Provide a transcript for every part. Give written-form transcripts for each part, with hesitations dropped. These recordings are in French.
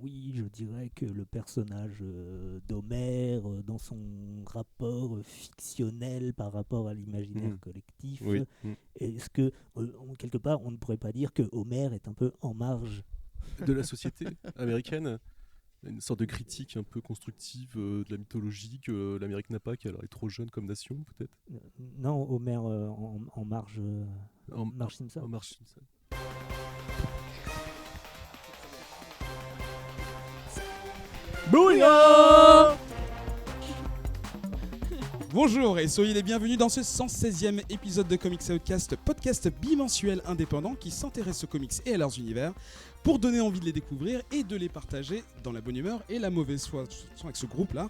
Oui, je dirais que le personnage d'Homère, dans son rapport fictionnel par rapport à l'imaginaire Mhm. collectif, Oui. Mhm. est-ce que, quelque part, on ne pourrait pas dire que Homère est un peu en marge? De la société américaine, une sorte de critique un peu constructive de la mythologie que l'Amérique n'a pas, qu'elle est trop jeune comme nation, peut-être. Non, Homère en marge, En Marge Simpson. Marge Simpson. Bouillon! Bonjour et soyez les bienvenus dans ce 116e épisode de Comics Outcast, podcast bimensuel indépendant qui s'intéresse aux comics et à leurs univers pour donner envie de les découvrir et de les partager dans la bonne humeur et la mauvaise foi avec ce groupe-là.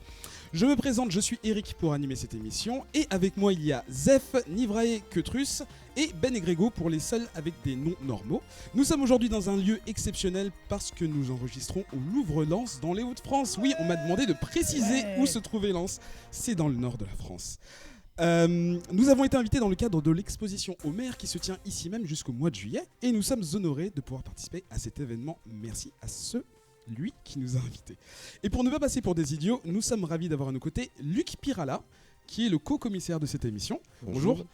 Je me présente, je suis Eric pour animer cette émission et avec moi il y a Zef, Nivrae, Queutrus et Ben et Grégo pour les seuls avec des noms normaux. Nous sommes aujourd'hui dans un lieu exceptionnel parce que nous enregistrons au Louvre-Lens dans les Hauts-de-France. Oui, on m'a demandé de préciser où se trouvait Lens. C'est dans le nord de la France. Nous avons été invités dans le cadre de l'exposition Homère qui se tient ici même jusqu'au mois de juillet et nous sommes honorés de pouvoir participer à cet événement. Merci à celui qui nous a invités. Et pour ne pas passer pour des idiots, nous sommes ravis d'avoir à nos côtés Luc Pirala, qui est le co-commissaire de cette émission. Bonjour.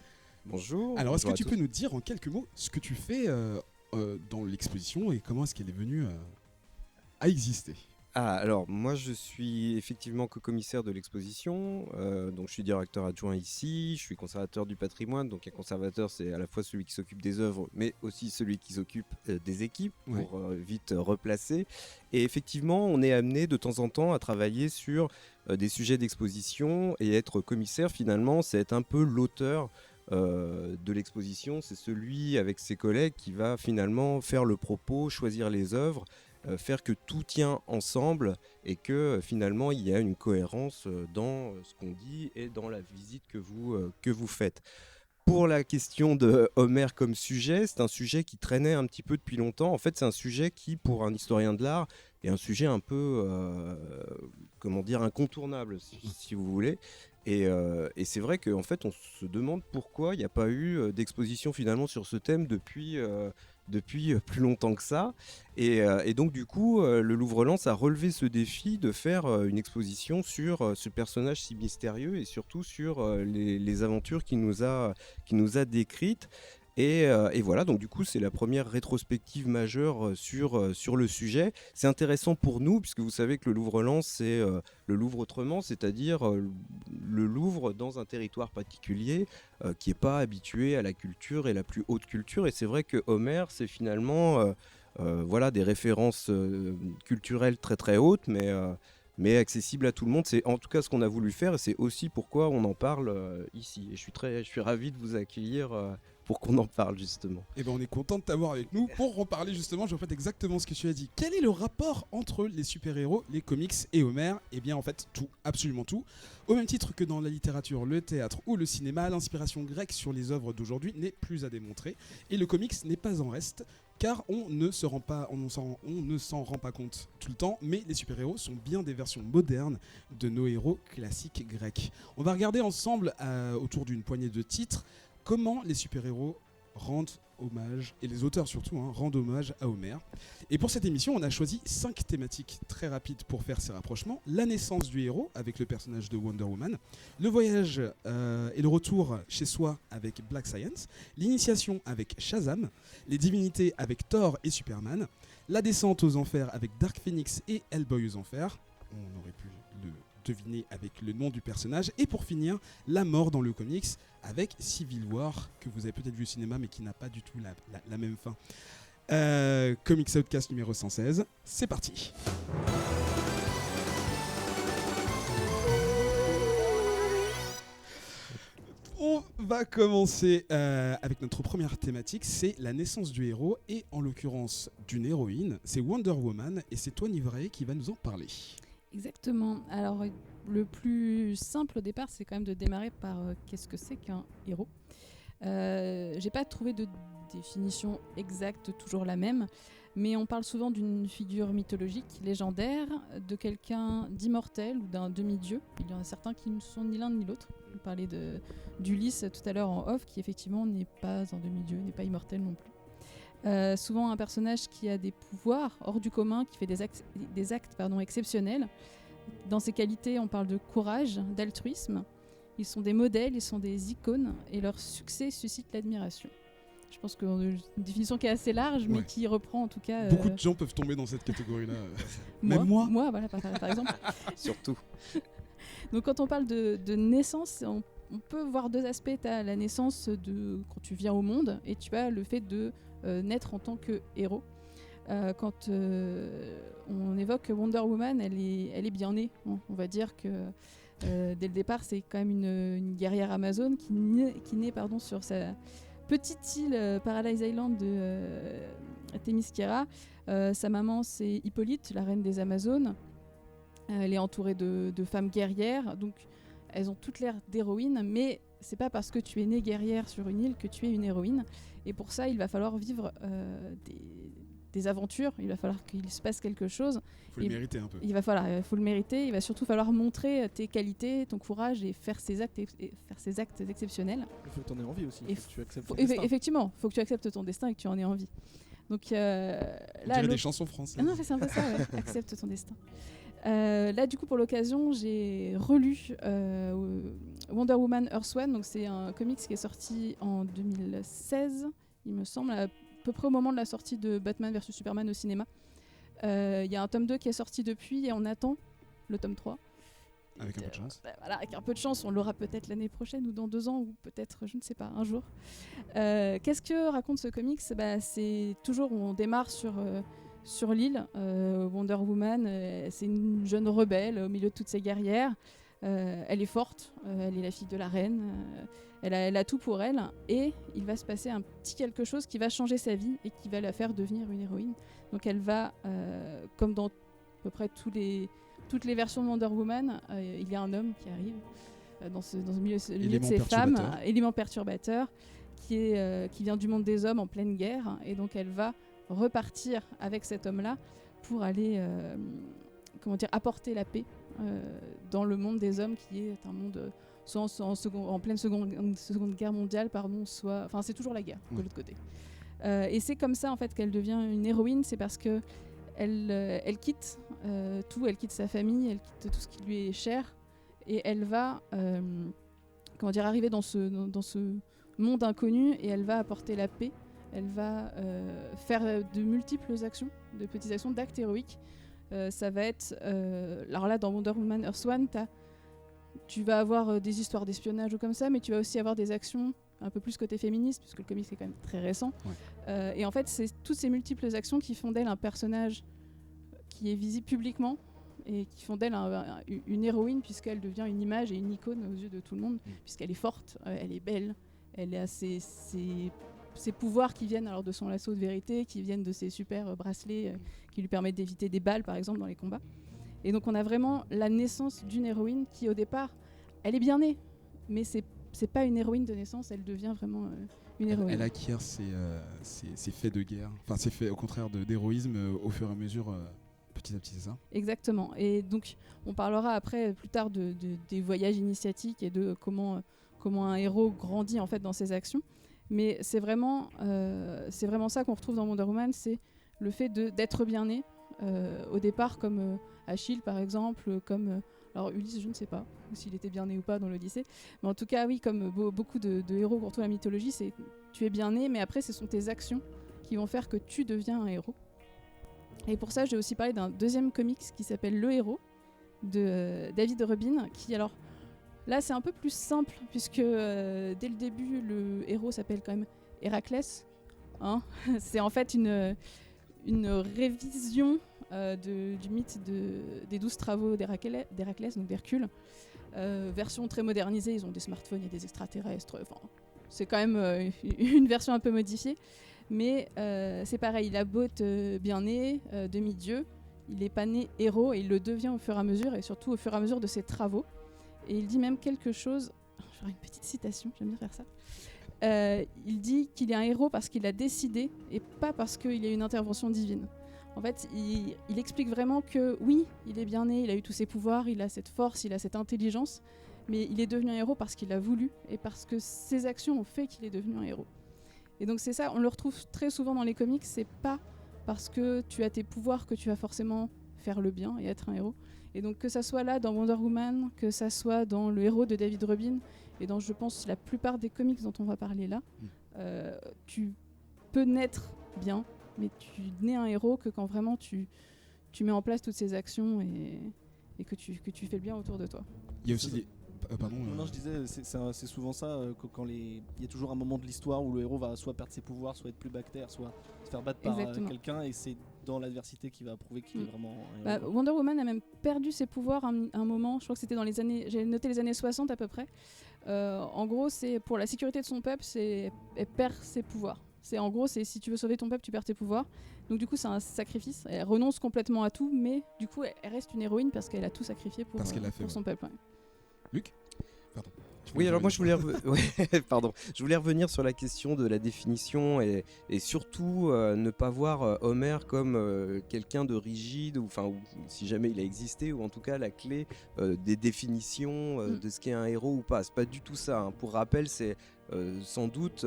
Bonjour. Alors, est-ce que Bonjour tu à peux nous dire en quelques mots ce que tu fais dans l'exposition et comment est-ce qu'elle est venue à exister? alors moi je suis effectivement co-commissaire de l'exposition, donc je suis directeur adjoint ici, je suis conservateur du patrimoine, donc un conservateur c'est à la fois celui qui s'occupe des œuvres mais aussi celui qui s'occupe des équipes pour vite replacer. Et effectivement on est amené de temps en temps à travailler sur des sujets d'exposition et être commissaire finalement c'est être un peu l'auteur de l'exposition, c'est celui avec ses collègues qui va finalement faire le propos, choisir les œuvres, faire que tout tient ensemble et que finalement il y a une cohérence dans ce qu'on dit et dans la visite que vous faites. Pour la question de Homère comme sujet, c'est un sujet qui traînait un petit peu depuis longtemps. En fait, c'est un sujet qui, pour un historien de l'art, est un sujet un peu, comment dire, incontournable, si vous voulez. Et c'est vrai qu'en fait, on se demande pourquoi il n'y a pas eu d'exposition finalement sur ce thème depuis plus longtemps que ça. Et donc, du coup, le Louvre-Lens a relevé ce défi de faire une exposition sur ce personnage si mystérieux et surtout sur les aventures qu'il nous a décrites. Et voilà, donc du coup, c'est la première rétrospective majeure sur le sujet. C'est intéressant pour nous, puisque vous savez que le Louvre-Lens, c'est le Louvre autrement, c'est-à-dire le Louvre dans un territoire particulier qui n'est pas habitué à la culture et la plus haute culture. Et c'est vrai que Homère, c'est finalement voilà, des références culturelles très très hautes, mais accessibles à tout le monde. C'est en tout cas ce qu'on a voulu faire et c'est aussi pourquoi on en parle ici. Et je suis ravi de vous accueillir pour qu'on en parle justement. Eh ben, on est content de t'avoir avec nous pour reparler justement, je répète exactement ce que tu as dit. Quel est le rapport entre les super-héros, les comics et Homère? Eh bien en fait tout, absolument tout. Au même titre que dans la littérature, le théâtre ou le cinéma, l'inspiration grecque sur les œuvres d'aujourd'hui n'est plus à démontrer et le comics n'est pas en reste. Car on ne s'en rend pas compte tout le temps, mais les super-héros sont bien des versions modernes de nos héros classiques grecs. On va regarder ensemble, autour d'une poignée de titres, comment les super-héros rendent hommage, et les auteurs surtout, rendent hommage à Homère. Et pour cette émission, on a choisi 5 thématiques très rapides pour faire ces rapprochements. La naissance du héros, avec le personnage de Wonder Woman. Le voyage et le retour chez soi avec Black Science. L'initiation avec Shazam. Les divinités avec Thor et Superman. La descente aux enfers avec Dark Phoenix et Hellboy aux enfers. On aurait pu le deviner avec le nom du personnage. Et pour finir, la mort dans le comics avec Civil War, que vous avez peut-être vu au cinéma mais qui n'a pas du tout la même fin. Comics Outcast numéro 116, c'est parti. On va commencer avec notre première thématique, c'est la naissance du héros et en l'occurrence d'une héroïne, c'est Wonder Woman et c'est toi Nivrae qui va nous en parler. Exactement. Alors, le plus simple au départ, c'est quand même de démarrer par qu'est-ce que c'est qu'un héros. J'ai pas trouvé de définition exacte, toujours la même, mais on parle souvent d'une figure mythologique, légendaire, de quelqu'un d'immortel ou d'un demi-dieu. Il y en a certains qui ne sont ni l'un ni l'autre. On parlait d'Ulysse tout à l'heure en off, qui effectivement n'est pas un demi-dieu, n'est pas immortel non plus. Souvent un personnage qui a des pouvoirs hors du commun, qui fait des actes exceptionnels. Dans ces qualités, on parle de courage, d'altruisme. Ils sont des modèles, ils sont des icônes, et leur succès suscite l'admiration. Je pense que une définition qui est assez large, mais Ouais. qui reprend en tout cas... Beaucoup de gens peuvent tomber dans cette catégorie-là. moi, Même moi. Moi, voilà, par exemple. Surtout. Donc quand on parle de naissance, on peut voir deux aspects. Tu as la naissance quand tu viens au monde, et tu as le fait de naître en tant que héros. Quand on évoque Wonder Woman, elle est bien née. On va dire que dès le départ, c'est quand même une guerrière amazone qui naît sur sa petite île Paradise Island de Themyscira. Sa maman, c'est Hippolyte, la reine des Amazones. Elle est entourée de femmes guerrières, donc elles ont toutes l'air d'héroïnes, mais c'est pas parce que tu es née guerrière sur une île que tu es une héroïne. Et pour ça, il va falloir vivre des aventures, il va falloir qu'il se passe quelque chose. Faut le mériter un peu. Il faut le mériter, il va surtout falloir montrer tes qualités, ton courage et faire ces actes exceptionnels. Il faut que tu en aies envie aussi. Et faut que tu acceptes ton destin. Effectivement, il faut que tu acceptes ton destin et que tu en aies envie. Donc On là, dirait des chansons françaises. Ah non, c'est un peu ça, ouais. Accepte ton destin. Là, du coup, pour l'occasion, j'ai relu Wonder Woman Earth One. Donc, c'est un comics qui est sorti en 2016, il me semble, à peu près au moment de la sortie de Batman vs Superman au cinéma. Il y a un tome 2 qui est sorti depuis et on attend le tome 3. Avec un peu de chance. Voilà, avec un peu de chance, on l'aura peut-être l'année prochaine ou dans 2 ans ou peut-être, je ne sais pas, un jour. Qu'est-ce que raconte ce comics ? C'est toujours, on démarre sur l'île. Wonder Woman, c'est une jeune rebelle au milieu de toutes ces guerrières. Elle est forte, elle est la fille de la reine, elle a tout pour elle. Et il va se passer un petit quelque chose qui va changer sa vie et qui va la faire devenir une héroïne. Donc elle va, comme dans à peu près toutes les versions de Wonder Woman, il y a un homme qui arrive dans le milieu de ces femmes, élément perturbateur, qui vient du monde des hommes en pleine guerre. Et donc elle va repartir avec cet homme-là pour aller apporter la paix dans le monde des hommes, qui est un monde soit en pleine seconde guerre mondiale, soit c'est toujours la guerre de l'autre côté. Et c'est comme ça en fait qu'elle devient une héroïne. C'est parce que elle quitte tout, elle quitte sa famille, elle quitte tout ce qui lui est cher, et elle va arriver dans ce monde inconnu, et elle va apporter la paix. Elle va faire de multiples actions, de petites actions, d'actes héroïques. Ça va être... alors là, dans Wonder Woman Earth One, tu vas avoir des histoires d'espionnage ou comme ça, mais tu vas aussi avoir des actions un peu plus côté féministe, puisque le comics est quand même très récent. Ouais. Et en fait, c'est toutes ces multiples actions qui font d'elle un personnage qui est visible publiquement et qui font d'elle une héroïne, puisqu'elle devient une image et une icône aux yeux de tout le monde, puisqu'elle est forte, elle est belle, elle a ses pouvoirs qui viennent alors de son lasso de vérité, qui viennent de ses super bracelets qui lui permettent d'éviter des balles, par exemple, dans les combats. Et donc on a vraiment la naissance d'une héroïne qui, au départ, elle est bien née, mais c'est pas une héroïne de naissance, elle devient vraiment une héroïne. Elle acquiert ses faits de guerre, enfin ses faits au contraire d'héroïsme au fur et à mesure, petit à petit, c'est ça ? Exactement. Et donc on parlera après, plus tard, des voyages initiatiques et de comment un héros grandit en fait dans ses actions. Mais c'est vraiment ça qu'on retrouve dans Wonder Woman, c'est le fait d'être bien né au départ, comme Achille par exemple, comme alors Ulysse, je ne sais pas s'il était bien né ou pas dans l'Odyssée, mais en tout cas oui, comme beaucoup de héros qu'on retrouve dans la mythologie, c'est tu es bien né, mais après ce sont tes actions qui vont faire que tu deviens un héros. Et pour ça, j'ai aussi parlé d'un deuxième comics qui s'appelle Le Héros de David Rubin, qui alors là, c'est un peu plus simple, puisque dès le début, le héros s'appelle quand même Héraclès. Hein. C'est en fait une révision du mythe des 12 travaux d'Héraclès, donc d'Hercule. Version très modernisée, ils ont des smartphones et des extraterrestres. C'est quand même une version un peu modifiée. Mais c'est pareil, il a beau être bien né, demi-dieu, il n'est pas né héros, et il le devient au fur et à mesure, et surtout au fur et à mesure de ses travaux. Et il dit même quelque chose, je ferai une petite citation, j'aime bien faire ça. Il dit qu'il est un héros parce qu'il a décidé et pas parce qu'il y a une intervention divine. En fait, il explique vraiment que oui, il est bien né, il a eu tous ses pouvoirs, il a cette force, il a cette intelligence, mais il est devenu un héros parce qu'il a voulu et parce que ses actions ont fait qu'il est devenu un héros. Et donc c'est ça, on le retrouve très souvent dans les comics, c'est pas parce que tu as tes pouvoirs que tu vas forcément faire le bien et être un héros. Et donc que ça soit là dans Wonder Woman, que ça soit dans le héros de David Robin, et dans je pense la plupart des comics dont on va parler là, tu peux naître bien, mais tu nais un héros que quand vraiment tu mets en place toutes ces actions et que tu fais le bien autour de toi. Il y a aussi des... Pardon. Non, je disais, c'est souvent ça, il y a toujours un moment de l'histoire où le héros va soit perdre ses pouvoirs, soit être plus bactère, soit se faire battre par quelqu'un, et c'est dans l'adversité qu'il va prouver qu'il est vraiment un héros. Wonder Woman a même perdu ses pouvoirs un moment, je crois que c'était dans les années, j'ai noté les années 60 à peu près. En gros, c'est pour la sécurité de son peuple, elle perd ses pouvoirs. En gros, c'est si tu veux sauver ton peuple, tu perds tes pouvoirs. Donc du coup, c'est un sacrifice. Elle renonce complètement à tout, mais du coup, elle reste une héroïne parce qu'elle a tout sacrifié pour son peuple. Ouais. Luc ? Pardon. Oui, alors moi je voulais revenir sur la question de la définition et surtout ne pas voir Homer comme quelqu'un de rigide, ou si jamais il a existé, ou en tout cas la clé des définitions de ce qu'est un héros ou pas. C'est pas du tout ça, hein. Pour rappel, c'est sans doute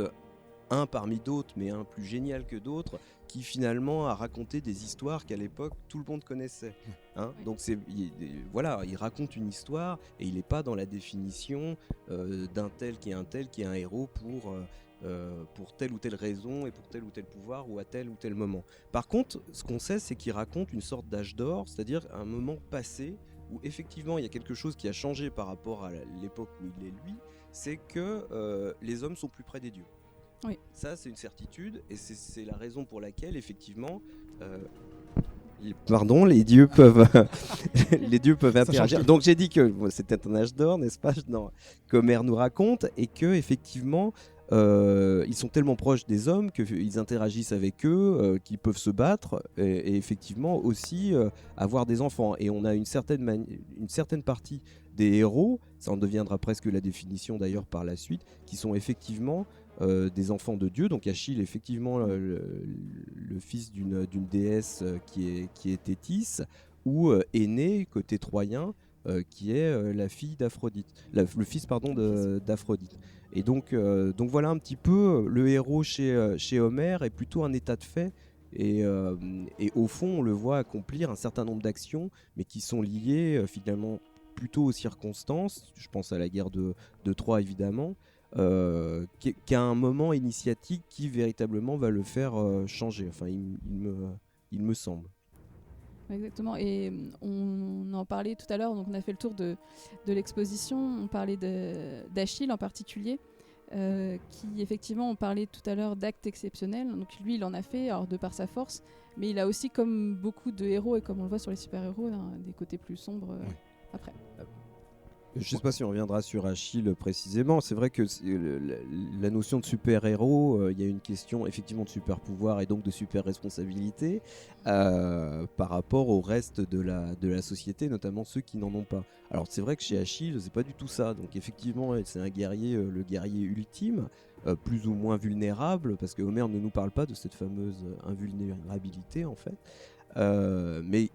un parmi d'autres, mais un plus génial que d'autres, qui finalement a raconté des histoires qu'à l'époque tout le monde connaissait. Hein. Donc il raconte une histoire et il n'est pas dans la définition d'un tel qui est un héros pour telle ou telle raison et pour tel ou tel pouvoir ou à tel ou tel moment. Par contre, ce qu'on sait, c'est qu'il raconte une sorte d'âge d'or, c'est-à-dire un moment passé où effectivement il y a quelque chose qui a changé par rapport à l'époque où il est lui, c'est que les hommes sont plus près des dieux. Oui. Ça, c'est une certitude, et c'est la raison pour laquelle, effectivement, les dieux peuvent interagir. Donc j'ai dit que c'était un âge d'or, n'est-ce pas, qu'Homer nous raconte, et que effectivement, ils sont tellement proches des hommes qu'ils interagissent avec eux, qu'ils peuvent se battre, et effectivement aussi avoir des enfants. Et on a une certaine partie des héros, ça en deviendra presque la définition d'ailleurs par la suite, qui sont effectivement des enfants de Dieu. Donc Achille est effectivement le fils d'une déesse qui est Thétis, ou Énée côté troyen, qui est la fille d'Aphrodite, le fils d'Aphrodite. Et donc voilà un petit peu le héros chez Homer est plutôt un état de fait. Et au fond, on le voit accomplir un certain nombre d'actions, mais qui sont liées finalement plutôt aux circonstances. Je pense à la guerre de Troie évidemment, qu'à un moment initiatique qui véritablement va le faire changer. Enfin, il me semble. Exactement, et on en parlait tout à l'heure, donc on a fait le tour de l'exposition, on parlait d'Achille en particulier, qui effectivement, on parlait tout à l'heure d'actes exceptionnels, donc lui il en a fait, alors de par sa force, mais il a aussi, comme beaucoup de héros, et comme on le voit sur les super-héros, des côtés plus sombres après. Je ne sais pas si on reviendra sur Achille précisément. C'est vrai que la notion de super-héros, il y a une question effectivement de super-pouvoir et donc de super-responsabilité par rapport au reste de la société, notamment ceux qui n'en ont pas. Alors c'est vrai que chez Achille, c'est pas du tout ça. Donc effectivement, c'est un guerrier, le guerrier ultime, plus ou moins vulnérable, parce que Homer ne nous parle pas de cette fameuse invulnérabilité en fait. Mais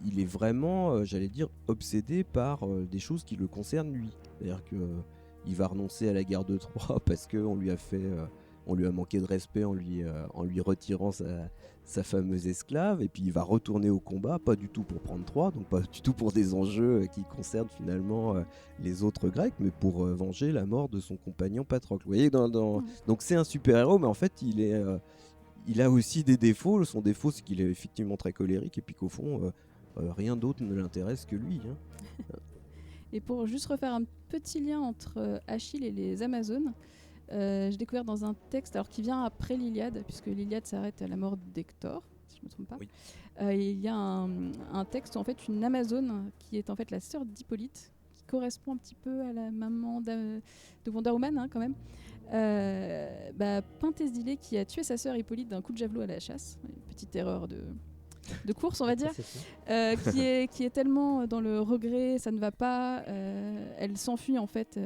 il est vraiment, j'allais dire, obsédé par des choses qui le concernent lui. C'est-à-dire qu'il va renoncer à la guerre de Troie parce qu'on lui a manqué de respect en lui retirant sa fameuse esclave, et puis il va retourner au combat, pas du tout pour prendre Troie, donc pas du tout pour des enjeux qui concernent finalement les autres Grecs, mais pour venger la mort de son compagnon Patrocle. Vous voyez, donc c'est un super-héros, mais en fait il a aussi des défauts. Son défaut, c'est qu'il est effectivement très colérique, et puis qu'au fond, rien d'autre ne l'intéresse que lui. Hein. Et pour juste refaire un petit lien entre Achille et les Amazones, j'ai découvert dans un texte qui vient après l'Iliade, puisque l'Iliade s'arrête à la mort d'Hector, si je ne me trompe pas. Oui. Il y a un texte où en fait une Amazone, qui est en fait la sœur d'Hippolyte, qui correspond un petit peu à la maman de Wonder Woman, hein, quand même. Penthesdilé, qui a tué sa sœur Hippolyte d'un coup de javelot à la chasse, une petite erreur de course on va dire, qui est tellement dans le regret, ça ne va pas, elle s'enfuit en fait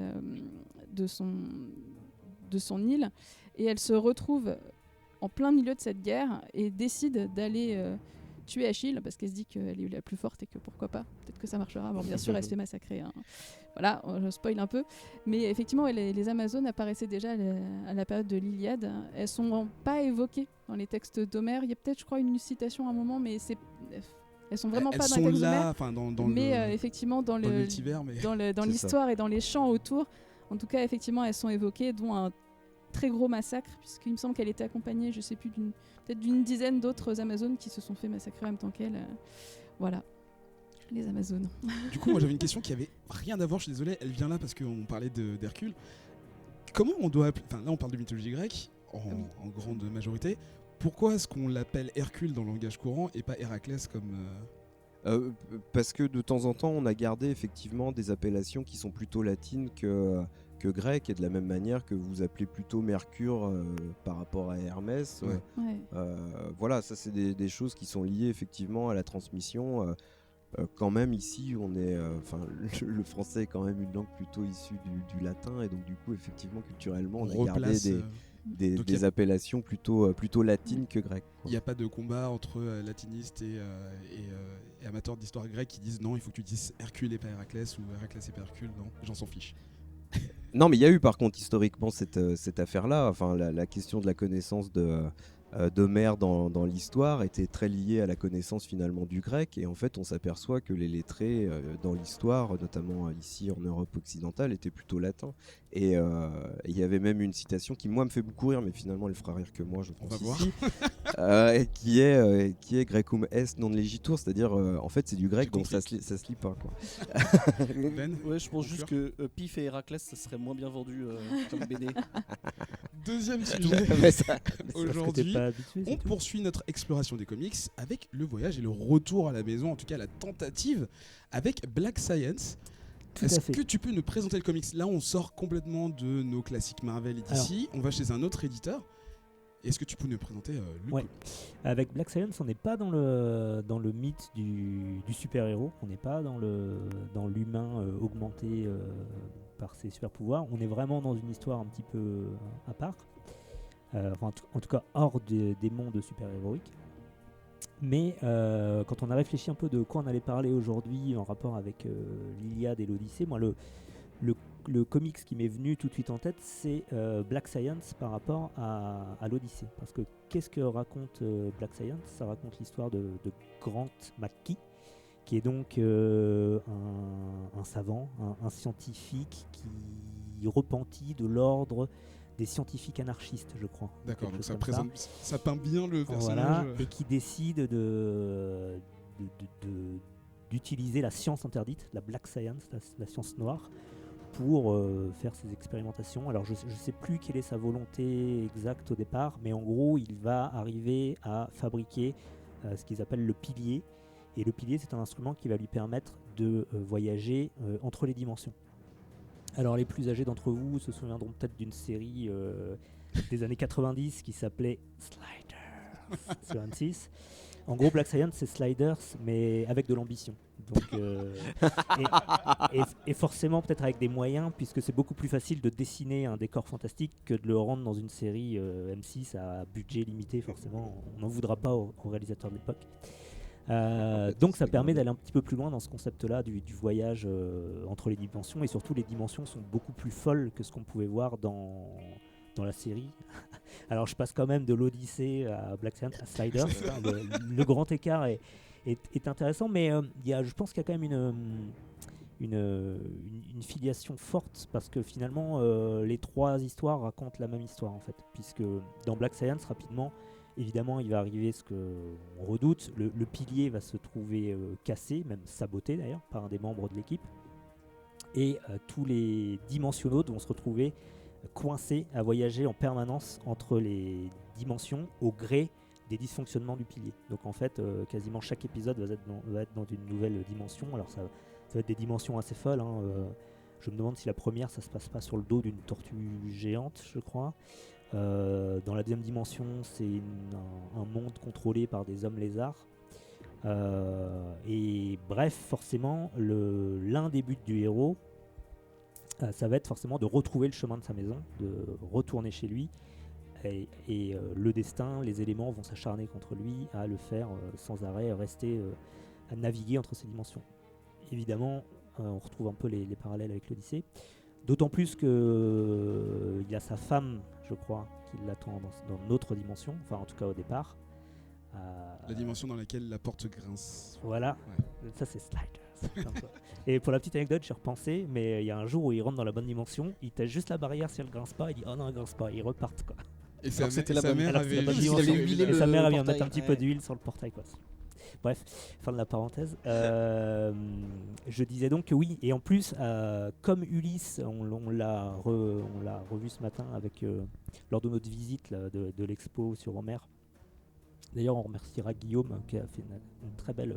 de son île, et elle se retrouve en plein milieu de cette guerre et décide d'aller tuer Achille parce qu'elle se dit qu'elle est la plus forte et que pourquoi pas, peut-être que ça marchera. Bon, bien sûr, elle se fait massacrer. Hein. Voilà, je spoil un peu. Mais effectivement, les Amazones apparaissaient déjà à la période de l'Iliade. Elles sont pas évoquées dans les textes d'Homère. Il y a peut-être, je crois, une citation à un moment, mais elles sont vraiment pas dans les textes d'Homère. Mais effectivement, dans l'histoire et dans les chants autour, en tout cas, effectivement, elles sont évoquées, dont un très gros massacre, puisqu'il me semble qu'elle était accompagnée, je sais plus, peut-être d'une dizaine d'autres Amazones qui se sont fait massacrer en même temps qu'elle. Voilà, les Amazones. Du coup, moi j'avais une question qui avait rien à voir, je suis désolé, elle vient là parce qu'on parlait d'Hercule. Comment on doit appeler, enfin là on parle de mythologie grecque, en grande majorité, pourquoi est-ce qu'on l'appelle Hercule dans le langage courant et pas Héraclès comme... Parce que de temps en temps, on a gardé effectivement des appellations qui sont plutôt latines que grecques, et de la même manière que vous appelez plutôt Mercure par rapport à Hermès. Voilà, ça c'est des choses qui sont liées effectivement à la transmission. Quand même ici, on est, le français est quand même une langue plutôt issue du latin, et donc du coup effectivement culturellement on a gardé des appellations plutôt latines que grecques. Il n'y a pas de combat entre latinistes et amateurs d'histoire grecque qui disent non, il faut que tu dises Hercule et pas Héraclès, ou Héraclès et pas Hercule. Non, les gens s'en fichent. Non, mais il y a eu par contre historiquement cette affaire-là. Enfin, la question de la connaissance d'Homère dans l'histoire était très liée à la connaissance finalement du grec, et en fait on s'aperçoit que les lettrés dans l'histoire, notamment ici en Europe occidentale, étaient plutôt latins, et il y avait même une citation qui moi me fait beaucoup rire, mais finalement elle fera rire que moi, je pense ici, qui est Grecum est non legitur, c'est-à-dire en fait c'est du grec donc ça se lit pas quoi. Ouais, je pense juste que Pif et Héraclès ça serait moins bien vendu comme BD. Deuxième sujet aujourd'hui. On poursuit notre exploration des comics avec le voyage et le retour à la maison, en tout cas la tentative avec Black Science. Est-ce que tu peux nous présenter le comics ? Là, on sort complètement de nos classiques Marvel et DC, on va chez un autre éditeur. Est-ce que tu peux nous présenter le comics ? Avec Black Science, on n'est pas dans le mythe du super-héros, on n'est pas dans l'humain augmenté par ses super-pouvoirs, on est vraiment dans une histoire un petit peu à part. En tout cas hors des mondes super-héroïques. Mais quand on a réfléchi un peu de quoi on allait parler aujourd'hui en rapport avec l'Iliade et l'Odyssée, moi le comics qui m'est venu tout de suite en tête, c'est Black Science par rapport à l'Odyssée. Parce que qu'est-ce que raconte Black Science ? Ça raconte l'histoire de Grant McKee, qui est donc un savant, un scientifique qui repentit de l'ordre des scientifiques anarchistes, je crois. D'accord, donc ça peint bien le personnage. Voilà, et qui décide d'utiliser la science interdite, la Black Science, la science noire, pour faire ses expérimentations. Alors je ne sais plus quelle est sa volonté exacte au départ, mais en gros, il va arriver à fabriquer ce qu'ils appellent le pilier. Et le pilier, c'est un instrument qui va lui permettre de voyager entre les dimensions. Alors les plus âgés d'entre vous se souviendront peut-être d'une série des années 90 qui s'appelait Sliders sur M6. En gros, Black Science, c'est Sliders, mais avec de l'ambition. Donc, et forcément peut-être avec des moyens, puisque c'est beaucoup plus facile de dessiner un décor fantastique que de le rendre dans une série M6 à budget limité. Forcément, on n'en voudra pas aux réalisateurs de l'époque. Donc ça permet d'aller un petit peu plus loin dans ce concept-là du voyage entre les dimensions, et surtout les dimensions sont beaucoup plus folles que ce qu'on pouvait voir dans la série. Alors je passe quand même de l'Odyssée à Black Science à Sliders. Le grand écart est intéressant, mais je pense qu'il y a quand même une filiation forte, parce que finalement les trois histoires racontent la même histoire en fait, puisque dans Black Science rapidement, évidemment, il va arriver ce qu'on redoute. Le pilier va se trouver cassé, même saboté d'ailleurs, par un des membres de l'équipe. Et tous les dimensionnautes vont se retrouver coincés à voyager en permanence entre les dimensions au gré des dysfonctionnements du pilier. Donc en fait, quasiment chaque épisode va être dans une nouvelle dimension. Alors ça va être des dimensions assez folles. Je me demande si la première, ça se passe pas sur le dos d'une tortue géante, je crois. Dans la deuxième dimension, c'est un monde contrôlé par des hommes lézards. Et bref, forcément, l'un des buts du héros, ça va être forcément de retrouver le chemin de sa maison, de retourner chez lui, le destin, les éléments vont s'acharner contre lui à le faire sans arrêt rester à naviguer entre ces dimensions. Évidemment, on retrouve un peu les parallèles avec l'Odyssée, d'autant plus que il y a sa femme, je crois, qui l'attend dans notre dimension, enfin en tout cas au départ. La dimension dans laquelle la porte grince. Voilà, ça c'est Sliders. Et pour la petite anecdote, j'ai repensé, mais il y a un jour où il rentre dans la bonne dimension, il teste juste la barrière si elle grince pas, il dit oh non elle grince pas, ils repartent quoi. Et Alors sa que c'était la bonne- mère alors que c'est la avait bonne juste dimension. huilé Et sa le mère elle vient portail. mettre un petit peu Ouais. d'huile sur le portail quoi. Bref, fin de la parenthèse. Je disais donc que oui, et en plus, comme Ulysse, on l'a revu ce matin lors de notre visite là, de l'expo sur Homer. D'ailleurs, on remerciera Guillaume qui a fait une très belle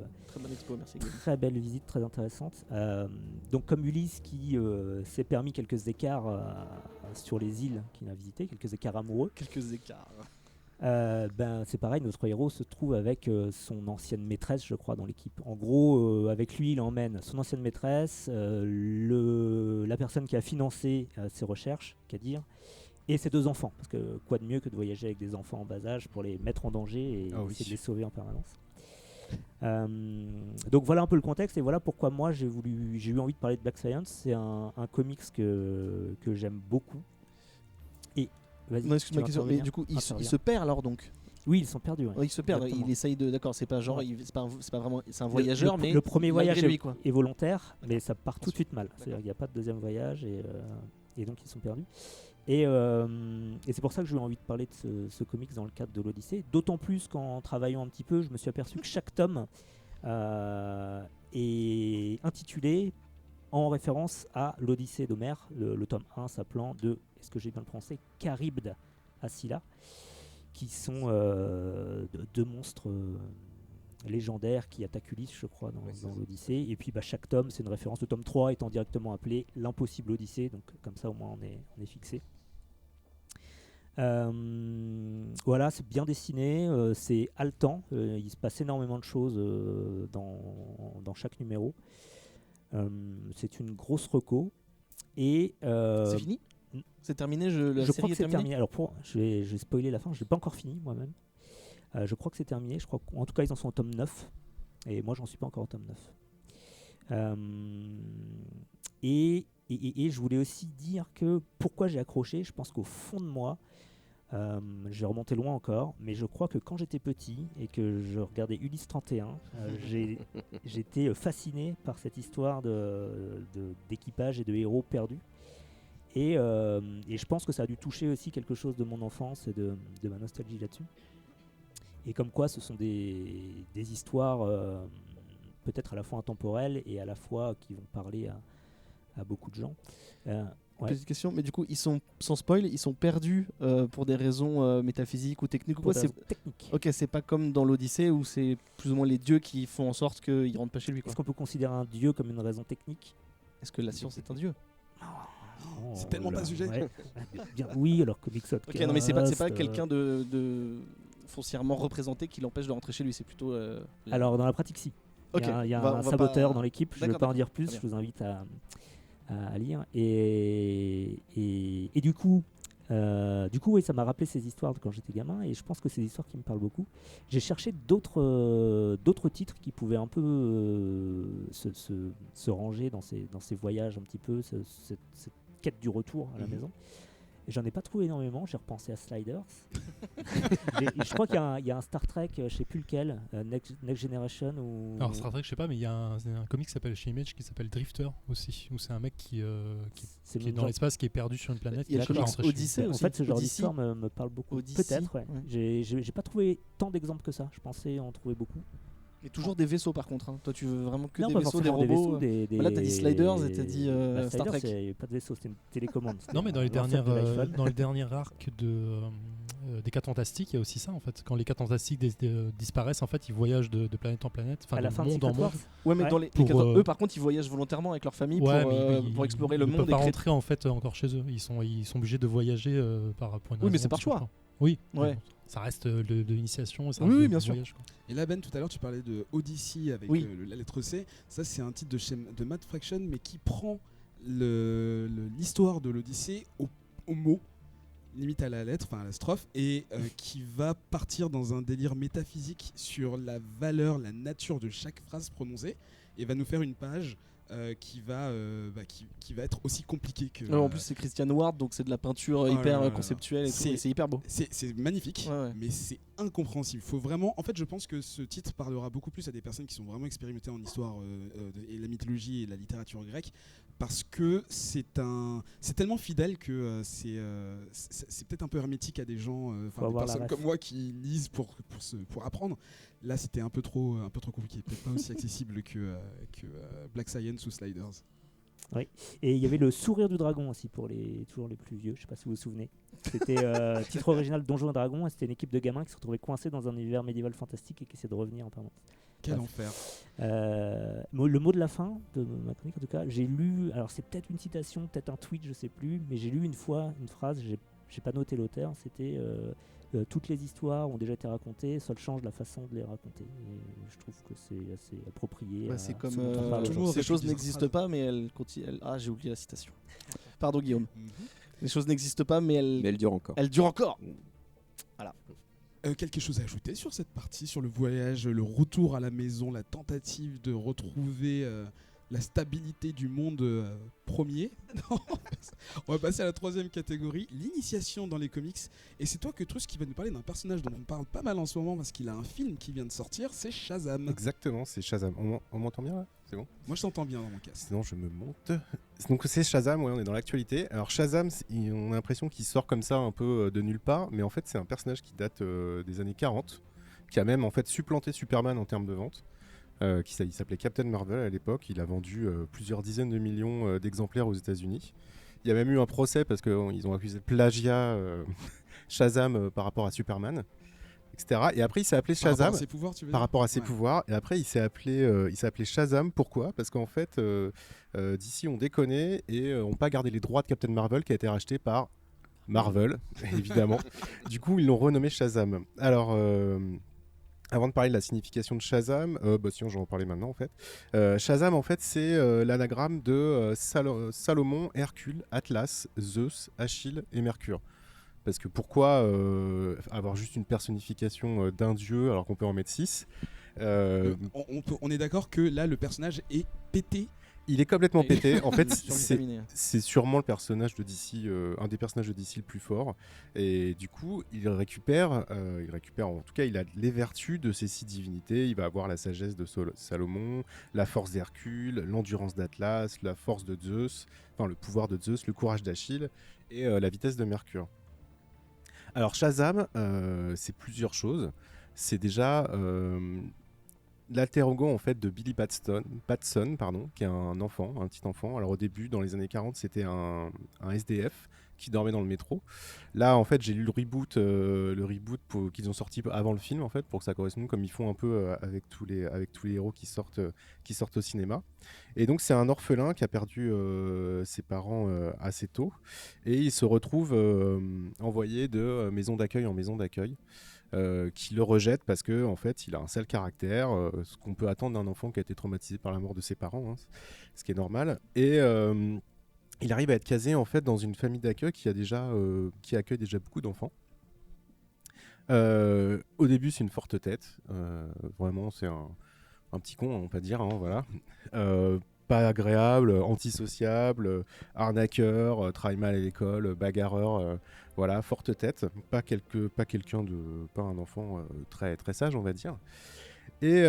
expo, merci Guillaume. très belle visite, très intéressante. Donc comme Ulysse qui s'est permis quelques écarts sur les îles qu'il a visitées, quelques écarts amoureux, Quelques écarts. c'est pareil, notre héros se trouve avec son ancienne maîtresse, je crois, dans l'équipe. En gros, avec lui, il emmène son ancienne maîtresse, la personne qui a financé ses recherches, qu'à dire, et ses 2 enfants. Parce que quoi de mieux que de voyager avec des enfants en bas âge pour les mettre en danger et essayer de les sauver en permanence. Donc voilà un peu le contexte et voilà pourquoi moi j'ai eu envie de parler de Black Science. C'est un comics que j'aime beaucoup. Et vas-y. Non, excuse-moi, tu vas question. Mais intervenir. du coup, il Interviens. se perd alors donc. Oui, ils sont perdus. ouais. Ouais, il se perd. Exactement. Il essaye de. D'accord, c'est pas genre. Ouais. C'est pas vraiment. C'est un voyageur, mais. Le premier malgré voyage lui, quoi. est volontaire, mais ça part tout de Ensuite. suite mal. C'est-à-dire qu'il n'y a pas de deuxième voyage et donc ils sont perdus. Et c'est pour ça que j'ai eu envie de parler de ce comics dans le cadre de l'Odyssée. D'autant plus qu'en travaillant un petit peu, je me suis aperçu que chaque tome est intitulé en référence à l'Odyssée d'Homère, le tome 1 s'appelant est-ce que j'ai bien le prononcé, Charybde à Scylla, qui sont deux monstres légendaires qui attaquent Ulysse, je crois, dans l'Odyssée. Et puis chaque tome, c'est une référence. Le tome 3 étant directement appelé l'impossible Odyssée, donc comme ça au moins on est fixé. Voilà, c'est bien dessiné, c'est haletant, il se passe énormément de choses dans chaque numéro. C'est une grosse reco. Et C'est fini. C'est terminé. La je série crois que est c'est terminée. terminé. Alors je vais spoiler la fin, je l'ai pas encore fini moi-même. Je crois que c'est terminé, en tout cas ils en sont au tome 9 et moi j'en suis pas encore au tome 9. Et je voulais aussi dire que pourquoi j'ai accroché, je pense qu'au fond de moi, j'ai remonté loin encore, mais je crois que quand j'étais petit et que je regardais Ulysse 31, j'étais fasciné par cette histoire d'équipage et de héros perdus. Et je pense que ça a dû toucher aussi quelque chose de mon enfance et de ma nostalgie là-dessus. Et comme quoi ce sont des histoires peut-être à la fois intemporelles et à la fois qui vont parler à beaucoup de gens. Ouais. Petite question, mais du coup, ils sont sans spoil, ils sont perdus pour des raisons métaphysiques ou techniques ou Pour quoi. des C'est raisons techniques. ok, c'est pas comme dans l'Odyssée où c'est plus ou moins les dieux qui font en sorte qu'ils rentrent pas chez lui. Quoi. Est-ce qu'on peut considérer un dieu comme une raison technique? Est-ce que la science est un dieu? Oh, C'est tellement là, pas le sujet. ouais. Bien, oui, alors que Mixot. Ok, non mais c'est pas quelqu'un de foncièrement représenté qui l'empêche de rentrer chez lui, c'est plutôt. Alors dans la pratique, si. Ok, Il y a on va un saboteur pas- dans l'équipe, je ne vais D'accord, pas en dire d'accord, plus, très je vous invite à lire. Et du coup, oui, ça m'a rappelé ces histoires de quand j'étais gamin, et je pense que c'est des histoires qui me parlent beaucoup. J'ai cherché d'autres titres qui pouvaient un peu se ranger dans ces voyages un petit peu, cette quête du retour à la maison. Et j'en ai pas trouvé énormément, j'ai repensé à Sliders. Je crois qu'il y a un Star Trek, je sais plus lequel, Next Generation ou... Alors Star Trek, je sais pas, mais il y a un comic qui s'appelle chez Image qui s'appelle Drifter aussi, où c'est un mec qui est dans l'espace, qui est perdu sur une planète. Il y a le qui comics rentre chez lui. Odyssey En aussi. fait, ce genre Odyssey. d'histoire me parle beaucoup. Odyssey, Peut-être, ouais. ouais. J'ai pas trouvé tant d'exemples que ça. Je pensais en trouver beaucoup. Mais toujours des vaisseaux par contre. Hein. Toi, tu veux vraiment que Non, des pas vaisseaux, des forcément robots. Voilà, t'as dit Sliders et t'as dit Star Sliders, Trek. il n'y avait pas de vaisseau, c'était une télécommande. Non, mais dans les l'ancêtre de l'iPhone. dans les derniers arcs des 4 Fantastiques, il y a aussi ça en fait. Quand les 4 Fantastiques disparaissent, en fait, ils voyagent de planète en planète, enfin À la de fin de monde en Secret monde. Wars. Ouais, mais Ouais. dans les Pour, 14 eux, par contre, ils voyagent volontairement avec leur famille Ouais, pour explorer le ils monde peuvent pas et créer. rentrer en fait encore chez eux. Ils sont obligés de voyager pour une Oui, mais raison c'est par tout choix. simplement. Oui, Ouais. bon, ça reste de l'initiation et ça Oui, reste oui, du bien sûr. voyage, quoi. Et là, Ben, tout à l'heure, tu parlais de Odyssey avec Oui. la lettre C. Ça, c'est un titre de Matt Fraction, mais qui prend l'histoire de l'Odyssée au mot. limite à la lettre, enfin à la strophe, et qui va partir dans un délire métaphysique sur la valeur, la nature de chaque phrase prononcée, et va nous faire une page qui va être aussi compliquée que... En plus c'est Christian Ward, donc c'est de la peinture hyper conceptuelle et tout, et c'est hyper beau. C'est magnifique, mais c'est incompréhensible. Faut vraiment... En fait, je pense que ce titre parlera beaucoup plus à des personnes qui sont vraiment expérimentées en histoire et la mythologie et la littérature grecque, parce que c'est tellement fidèle que c'est peut-être un peu hermétique à des gens, des personnes comme moi qui lisent pour apprendre. Là, c'était un peu trop compliqué, peut-être pas aussi accessible que Black Science ou Sliders. Oui, et il y avait le sourire du dragon aussi pour toujours les plus vieux, je sais pas si vous vous souvenez. C'était titre original Donjons et Dragons, et c'était une équipe de gamins qui se retrouvaient coincés dans un univers médiéval fantastique et qui essaient de revenir en permanence. Quel enfer. Le mot de la fin de ma chronique, en tout cas, j'ai lu, alors c'est peut-être une citation, peut-être un tweet, je sais plus, mais j'ai lu une fois une phrase, j'ai pas noté l'auteur, c'était toutes les histoires ont déjà été racontées, seul change la façon de les raconter. Et je trouve que c'est assez approprié. C'est comme ces choses n'existent pas, mais elles continuent. Ah, j'ai oublié la citation. Pardon, Guillaume. Les choses n'existent pas, mais elles durent encore. Elles durent encore. Voilà. Quelque chose à ajouter sur cette partie, sur le voyage, le retour à la maison, la tentative de retrouver la stabilité du monde premier. On va passer à la troisième catégorie, l'initiation dans les comics. Et c'est toi, Ketrus, qui va nous parler d'un personnage dont on parle pas mal en ce moment parce qu'il a un film qui vient de sortir, c'est Shazam. Exactement, c'est Shazam. On m'entend bien là ? C'est bon ? Moi je t'entends bien dans mon casque. Sinon je me monte. Donc c'est Shazam, ouais, on est dans l'actualité. Alors Shazam, on a l'impression qu'il sort comme ça un peu de nulle part, mais en fait c'est un personnage qui date des années 40, qui a même en fait supplanté Superman en termes de vente. Il s'appelait Captain Marvel à l'époque. Il a vendu plusieurs dizaines de millions d'exemplaires aux États-Unis. Il y a même eu un procès parce qu'ils ont accusé de plagiat Shazam par rapport à Superman, etc. Et après, il s'est appelé Shazam par rapport à ses pouvoirs, tu veux dire ? Par rapport à ses pouvoirs. Et après, il s'est appelé Shazam. Pourquoi ? Parce qu'en fait, d'ici, on déconnait et n'ont pas gardé les droits de Captain Marvel qui a été racheté par Marvel, évidemment. Du coup, ils l'ont renommé Shazam. Alors... Avant de parler de la signification de Shazam, sinon je vais en parler maintenant en fait. Shazam en fait c'est l'anagramme de Salomon, Hercule, Atlas, Zeus, Achille et Mercure. Parce que pourquoi avoir juste une personnification d'un dieu alors qu'on peut en mettre 6 on est d'accord que là le personnage est pété. Il est complètement pété. En fait, c'est sûrement le personnage de DC, un des personnages de DC le plus fort. Et du coup, il récupère, en tout cas, il a les vertus de ces 6 divinités. Il va avoir la sagesse de Salomon, la force d'Hercule, l'endurance d'Atlas, la force de Zeus, enfin le pouvoir de Zeus, le courage d'Achille et la vitesse de Mercure. Alors Shazam, c'est plusieurs choses. C'est déjà l'alter ego en fait de Billy Batson, qui est un petit enfant. Alors au début, dans les années 40, c'était un SDF qui dormait dans le métro. Là, en fait, j'ai lu le reboot qu'ils ont sorti avant le film, en fait, pour que ça corresponde comme ils font un peu avec tous les héros qui sortent au cinéma. Et donc, c'est un orphelin qui a perdu ses parents assez tôt, et il se retrouve envoyé de maison d'accueil en maison d'accueil. Qui le rejette parce que en fait il a un sale caractère, ce qu'on peut attendre d'un enfant qui a été traumatisé par la mort de ses parents, ce qui est normal, et il arrive à être casé en fait dans une famille d'accueil qui accueille déjà beaucoup d'enfants. Au début c'est une forte tête, vraiment c'est un petit con on peut dire, voilà. Pas agréable, antisociable, arnaqueur, travaille mal à l'école, bagarreur, voilà, forte tête, pas un enfant très très sage on va dire. Et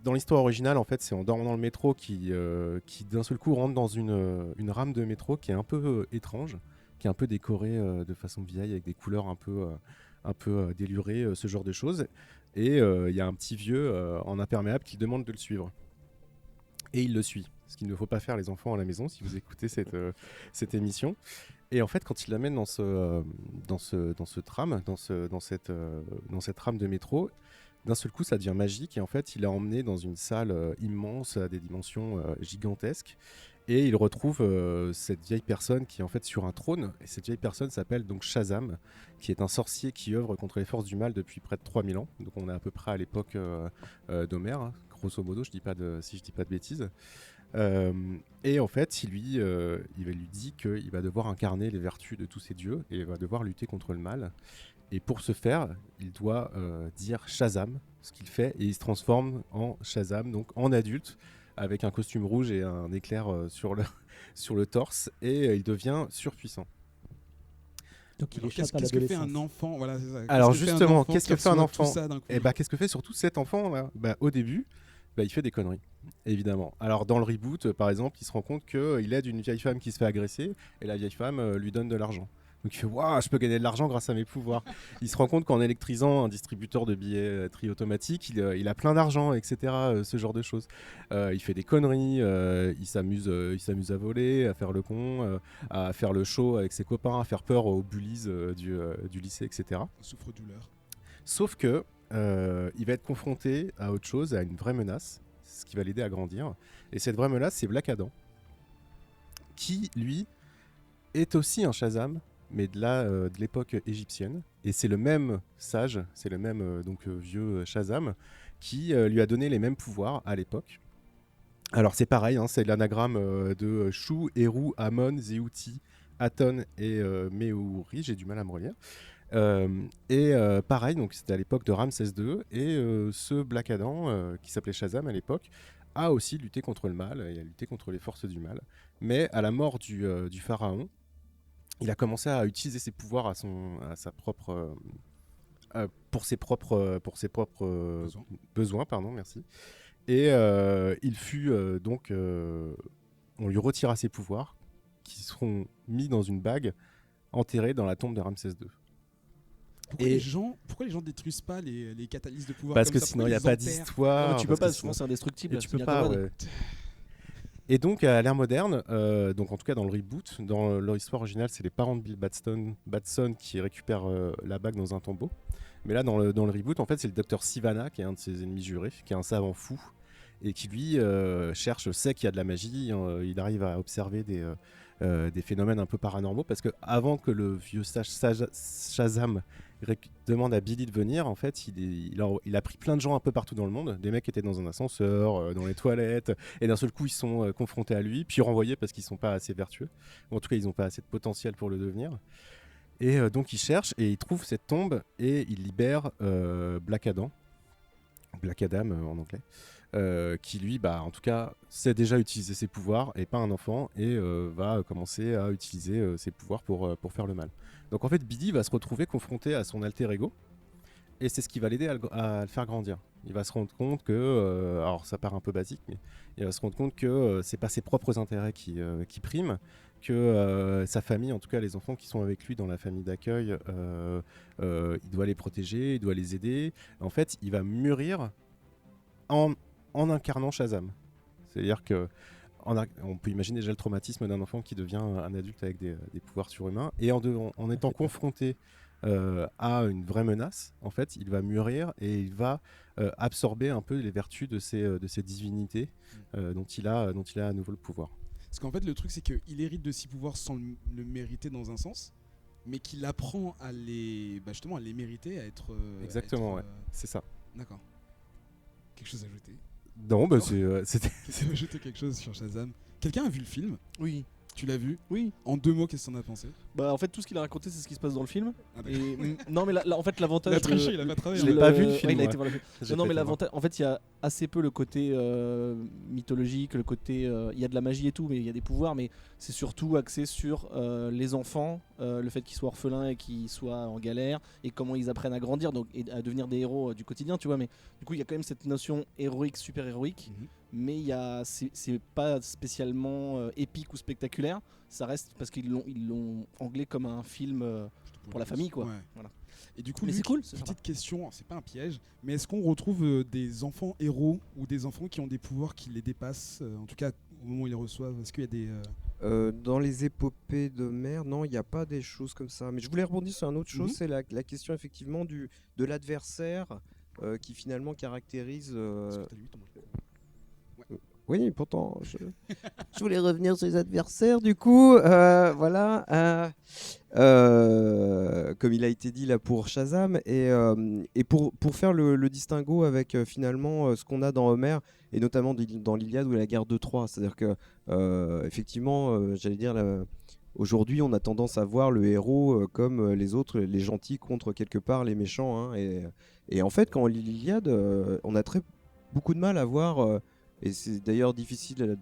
dans l'histoire originale en fait c'est en dormant dans le métro qui d'un seul coup rentre dans une rame de métro qui est un peu étrange, qui est un peu décorée de façon vieille avec des couleurs un peu délurées, ce genre de choses. Et il y a un petit vieux en imperméable qui demande de le suivre. Et il le suit, ce qu'il ne faut pas faire les enfants à la maison si vous écoutez cette émission. Et en fait, quand il l'amène dans cette rame de métro, d'un seul coup, ça devient magique. Et en fait, il est emmené dans une salle immense à des dimensions gigantesques. Et il retrouve cette vieille personne qui est en fait sur un trône. Et cette vieille personne s'appelle donc Shazam, qui est un sorcier qui œuvre contre les forces du mal depuis près de 3000 ans. Donc on est à peu près à l'époque d'Homère, grosso modo, si je dis pas de bêtises. Et en fait, il lui dit qu'il va devoir incarner les vertus de tous ces dieux et il va devoir lutter contre le mal. Et pour ce faire, il doit dire Shazam, ce qu'il fait, et il se transforme en Shazam, donc en adulte, avec un costume rouge et un éclair sur le torse, et il devient surpuissant. Donc il qu'est-ce que fait un enfant, voilà, c'est ça. Alors justement, qu'est-ce que fait un enfant? Qu'est-ce que fait surtout cet enfant là? Au début, il fait des conneries, évidemment. Alors dans le reboot, par exemple, il se rend compte qu'il aide une vieille femme qui se fait agresser, et la vieille femme lui donne de l'argent. Donc il fait waouh, je peux gagner de l'argent grâce à mes pouvoirs. Il se rend compte qu'en électrisant un distributeur de billetterie automatique, il a plein d'argent, etc. Ce genre de choses. Il fait des conneries, il s'amuse à voler, à faire le con, à faire le show avec ses copains, à faire peur aux bullies du lycée, etc. Souffre-douleur. Sauf que il va être confronté à autre chose, à une vraie menace, ce qui va l'aider à grandir. Et cette vraie menace, c'est Black Adam, qui lui est aussi un Shazam, mais de l'époque égyptienne. Et c'est le même sage, c'est le même vieux Shazam, qui lui a donné les mêmes pouvoirs à l'époque. Alors c'est pareil, hein, c'est l'anagramme de Shu, Eru, Amon, Zeuti, Aton et Meuri, j'ai du mal à me relire. Pareil, donc c'était à l'époque de Ramsès II, et ce Black Adam, qui s'appelait Shazam à l'époque, a aussi lutté contre le mal, et a lutté contre les forces du mal. Mais à la mort du pharaon, il a commencé à utiliser ses pouvoirs pour ses propres besoins, merci. Et il fut on lui retira ses pouvoirs, qui seront mis dans une bague enterrée dans la tombe de Ramsès II. Pourquoi les gens détruisent pas les catalyses de pouvoir? Parce comme que ça, sinon il n'y a pas d'histoire. Tu peux pas, souvent c'est indestructible. Tu peux pas, ouais. Et donc à l'ère moderne, donc en tout cas dans le reboot, dans l'histoire originale, c'est les parents de Bill Batson qui récupèrent la bague dans un tombeau. Mais là dans le reboot, en fait, c'est le docteur Sivana qui est un de ses ennemis jurés, qui est un savant fou et qui lui sait qu'il y a de la magie. Il arrive à observer des phénomènes un peu paranormaux, parce que avant que le vieux Shazam demande à Billy de venir, en fait, il a pris plein de gens un peu partout dans le monde. Des mecs qui étaient dans un ascenseur, dans les toilettes, et d'un seul coup, ils sont confrontés à lui, puis renvoyés parce qu'ils sont pas assez vertueux. Ou en tout cas, ils n'ont pas assez de potentiel pour le devenir. Et donc, il cherche et il trouve cette tombe et il libère Black Adam en anglais. Qui lui, en tout cas, sait déjà utiliser ses pouvoirs et pas un enfant, et va commencer à utiliser ses pouvoirs pour faire le mal. Donc en fait, Billy va se retrouver confronté à son alter ego, et c'est ce qui va l'aider à le faire grandir. Il va se rendre compte que, alors ça paraît un peu basique, mais il va se rendre compte que c'est pas ses propres intérêts qui priment, que sa famille, en tout cas les enfants qui sont avec lui dans la famille d'accueil, il doit les protéger, il doit les aider. En fait, il va mûrir en incarnant Shazam. C'est-à-dire que on peut imaginer déjà le traumatisme d'un enfant qui devient un adulte avec des pouvoirs surhumains, et en étant confronté à une vraie menace, en fait, il va mûrir et il va absorber un peu les vertus de ces divinités dont il a à nouveau le pouvoir. Parce qu'en fait, le truc, c'est qu'il hérite de ses pouvoirs sans le mériter dans un sens, mais qu'il apprend à les mériter, à être... Exactement, ouais. C'est ça. D'accord. Quelque chose à ajouter? Non, c'était... ajouter quelque chose sur Shazam. Quelqu'un a vu le film? Oui. Tu l'as vu? Oui. En 2 mots, qu'est-ce que t'en as pensé? En fait, tout ce qu'il a raconté, c'est ce qui se passe dans le film. Non, mais là, en fait, l'avantage. Il a triché, il a pas travaillé. Je l'ai pas vu le film. Il a été voir le film. Non, mais l'avantage, en fait, il y a assez peu le côté mythologique, le côté. Il y a de la magie et tout, mais il y a des pouvoirs, mais c'est surtout axé sur les enfants, le fait qu'ils soient orphelins et qu'ils soient en galère, et comment ils apprennent à grandir, donc, et à devenir des héros du quotidien, tu vois. Mais du coup, il y a quand même cette notion héroïque, super héroïque. Mais c'est pas spécialement épique ou spectaculaire, ça reste parce qu'ils l'ont anglais comme un film pour la famille, quoi. Ouais. Voilà. Et du coup, mais c'est cool, petite question, c'est pas un piège, mais est-ce qu'on retrouve des enfants héros ou des enfants qui ont des pouvoirs qui les dépassent, en tout cas au moment où ils les reçoivent? Est-ce qu'il y a des... Dans les épopées d'Homère, non, il n'y a pas des choses comme ça. Mais je voulais rebondir sur une autre chose, c'est la question effectivement de l'adversaire qui finalement caractérise... Oui, pourtant, je voulais revenir sur les adversaires, du coup, voilà. Comme il a été dit là pour Shazam, et pour faire le distinguo avec finalement ce qu'on a dans Homer, et notamment dans l'Iliade ou la guerre de Troie. C'est-à-dire que, effectivement, j'allais dire, aujourd'hui, on a tendance à voir le héros comme les autres, les gentils contre quelque part les méchants. Hein, et en fait, quand on lit l'Iliade, on a beaucoup de mal à voir. Et c'est d'ailleurs difficile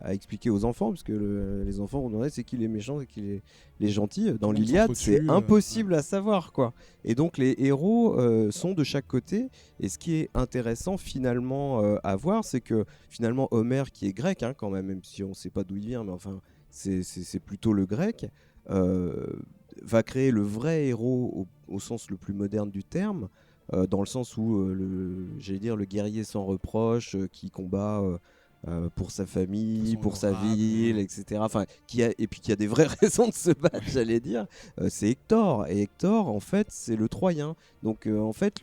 à expliquer aux enfants, parce que les enfants vont demander c'est qui les méchants, c'est qui les gentils. Dans l'Iliade, c'est impossible à savoir, quoi. Et donc les héros sont de chaque côté. Et ce qui est intéressant finalement à voir, c'est que finalement Homère, qui est grec hein, quand même si on ne sait pas d'où il vient, mais enfin c'est plutôt le grec, va créer le vrai héros au sens le plus moderne du terme. Dans le sens où, j'allais dire, le guerrier sans reproche, qui combat pour sa famille, pour sa ville, etc. Enfin, et puis qui a des vraies raisons de se battre, j'allais dire, c'est Hector. Et Hector, en fait, c'est le Troyen. Donc, en fait,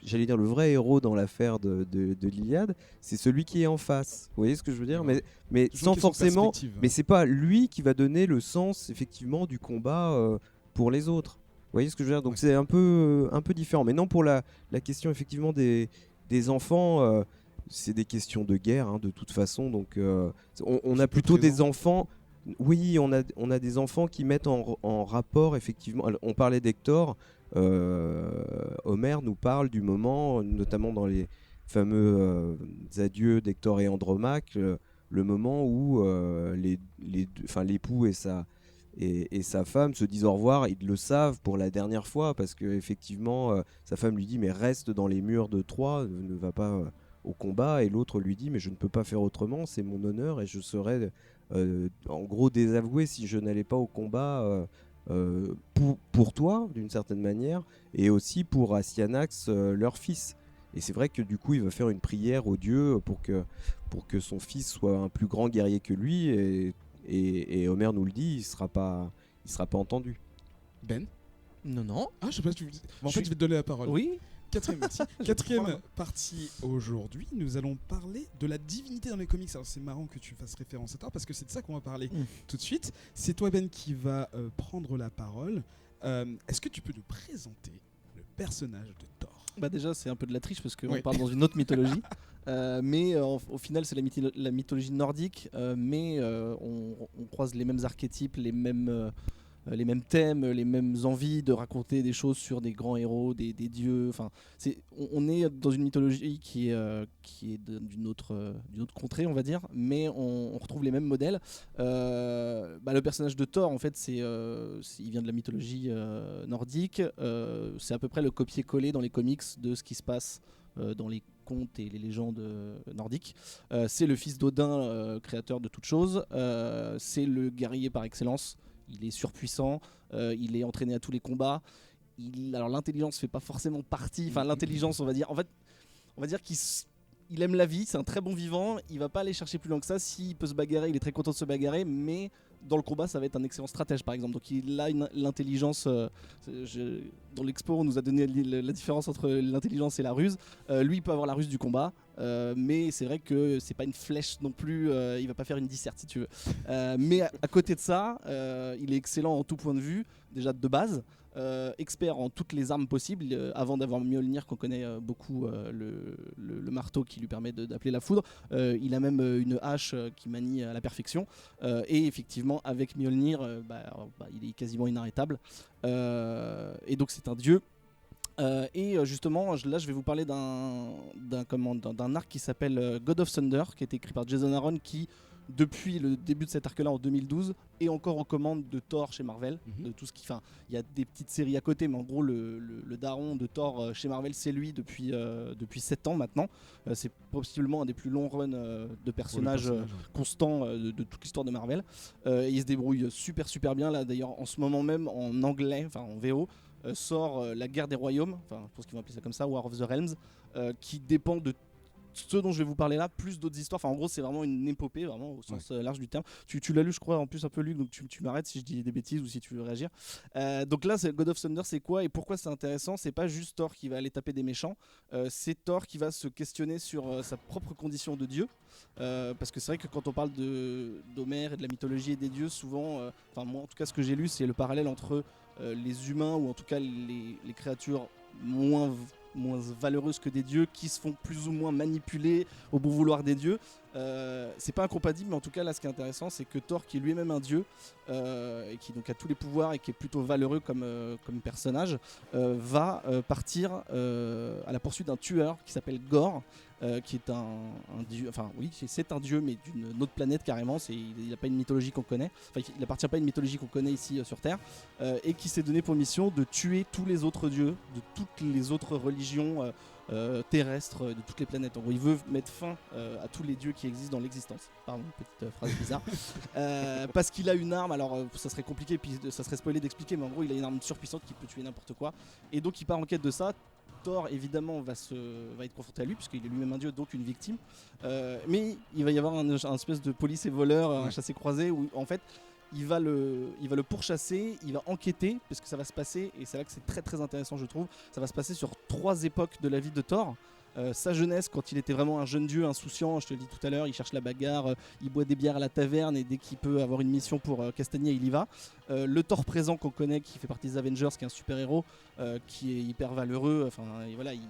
j'allais dire, le vrai héros dans l'affaire de l'Iliade, c'est celui qui est en face. Vous voyez ce que je veux dire ? Mais sans forcément... Mais c'est pas lui qui va donner le sens, effectivement, du combat pour les autres. Vous voyez ce que je veux dire ? Donc c'est un peu différent. Mais non, pour la question effectivement des enfants, c'est des questions de guerre hein, de toute façon. Donc on a plutôt des enfants. Oui, on a des enfants qui mettent en rapport effectivement. Alors, on parlait d'Hector. Homer nous parle du moment, notamment dans les fameux adieux d'Hector et Andromaque, le moment où l'époux et sa femme se disent au revoir. Ils le savent pour la dernière fois parce que effectivement sa femme lui dit mais reste dans les murs de Troie, ne va pas au combat, et l'autre lui dit mais je ne peux pas faire autrement, c'est mon honneur et je serais en gros désavoué si je n'allais pas au combat pour toi d'une certaine manière, et aussi pour Astyanax leur fils. Et c'est vrai que du coup il va faire une prière aux dieux pour que son fils soit un plus grand guerrier que lui, et Homer nous le dit, il sera pas entendu. Ben ? Non. Ah, je sais pas si tu... En fait, je vais te donner la parole. Oui. Quatrième partie aujourd'hui, nous allons parler de la divinité dans les comics. Alors c'est marrant que tu fasses référence à Thor parce que c'est de ça qu'on va parler tout de suite. C'est toi Ben qui va prendre la parole. Est-ce que tu peux nous présenter le personnage de Thor ? Bah déjà c'est un peu de la triche parce qu'on parle dans une autre mythologie. Mais au final c'est la mythologie nordique, mais on croise les mêmes archétypes, les mêmes thèmes, les mêmes envies de raconter des choses sur des grands héros, des dieux. Enfin, on est dans une mythologie qui est d'une autre contrée, on va dire, mais on retrouve les mêmes modèles. Le personnage de Thor, en fait, il vient de la mythologie nordique. C'est à peu près le copier-coller dans les comics de ce qui se passe dans les contes et les légendes nordiques. C'est le fils d'Odin, créateur de toutes choses. C'est le guerrier par excellence. Il est surpuissant, il est entraîné à tous les combats. Alors l'intelligence fait pas forcément partie. Enfin l'intelligence, on va dire qu'il aime la vie. C'est un très bon vivant. Il va pas aller chercher plus loin que ça. S'il peut se bagarrer, il est très content de se bagarrer. Mais dans le combat, ça va être un excellent stratège, par exemple. Donc il a l'intelligence. Dans l'expo, on nous a donné la différence entre l'intelligence et la ruse. Lui, il peut avoir la ruse du combat. Mais c'est vrai que c'est pas une flèche non plus, il va pas faire une disserte si tu veux. Mais à côté de ça, il est excellent en tout point de vue, déjà de base, expert en toutes les armes possibles, avant d'avoir Mjolnir qu'on connaît beaucoup, le marteau qui lui permet d'appeler la foudre. Il a même une hache qui manie à la perfection, et effectivement avec Mjolnir, il est quasiment inarrêtable, et donc c'est un dieu. Et justement, là je vais vous parler d'un arc qui s'appelle God of Thunder, qui a été écrit par Jason Aaron, qui depuis le début de cet arc-là en 2012 est encore aux commandes de Thor chez Marvel. De tout ce qui, il y a des petites séries à côté, mais en gros le daron de Thor chez Marvel, c'est lui depuis 7 ans maintenant. C'est possiblement un des plus longs runs de personnages constants de toute l'histoire de Marvel. Il se débrouille super bien là. D'ailleurs en ce moment même en anglais, en VO, sort La Guerre des Royaumes, je pense qu'ils vont appeler ça comme ça, War of the Realms, qui dépend de ce dont je vais vous parler là, plus d'autres histoires. Enfin, en gros, c'est vraiment une épopée, vraiment au sens large du terme. Tu l'as lu, je crois, en plus un peu, Luc, donc tu m'arrêtes si je dis des bêtises ou si tu veux réagir. Donc là, God of Thunder, c'est quoi et pourquoi c'est intéressant? C'est pas juste Thor qui va aller taper des méchants, c'est Thor qui va se questionner sur sa propre condition de dieu. Parce que c'est vrai que quand on parle d'Homère et de la mythologie et des dieux, souvent, enfin moi en tout cas ce que j'ai lu, c'est le parallèle entre les humains ou en tout cas les créatures moins valeureuses que des dieux qui se font plus ou moins manipuler au bon vouloir des dieux. C'est pas incompatible, mais en tout cas là ce qui est intéressant, c'est que Thor, qui est lui-même un dieu et qui donc a tous les pouvoirs et qui est plutôt valeureux comme personnage, va partir à la poursuite d'un tueur qui s'appelle Gore, qui est un dieu, enfin oui c'est un dieu mais d'une autre planète carrément, il n'a pas une mythologie qu'on connaît, enfin il appartient pas à une mythologie qu'on connaît ici sur Terre, et qui s'est donné pour mission de tuer tous les autres dieux de toutes les autres religions terrestres de toutes les planètes. En gros, il veut mettre fin à tous les dieux qui existent dans l'existence. Pardon, petite phrase bizarre. Parce qu'il a une arme, alors ça serait compliqué, puis ça serait spoilé d'expliquer, mais en gros, il a une arme surpuissante qui peut tuer n'importe quoi. Et donc, il part en quête de ça. Thor, évidemment, va être confronté à lui, puisqu'il est lui-même un dieu, donc une victime. Mais il va y avoir un espèce de police et voleur, un chassé-croisé, où en fait, il va le pourchasser, il va enquêter, parce que ça va se passer, et c'est là que c'est très très intéressant je trouve, ça va se passer sur 3 époques de la vie de Thor. Sa jeunesse, quand il était vraiment un jeune dieu insouciant, je te le dis tout à l'heure, il cherche la bagarre, il boit des bières à la taverne et dès qu'il peut avoir une mission pour castagner, il y va. Le Thor présent qu'on connaît, qui fait partie des Avengers, qui est un super héros, qui est hyper valeureux, enfin et voilà, il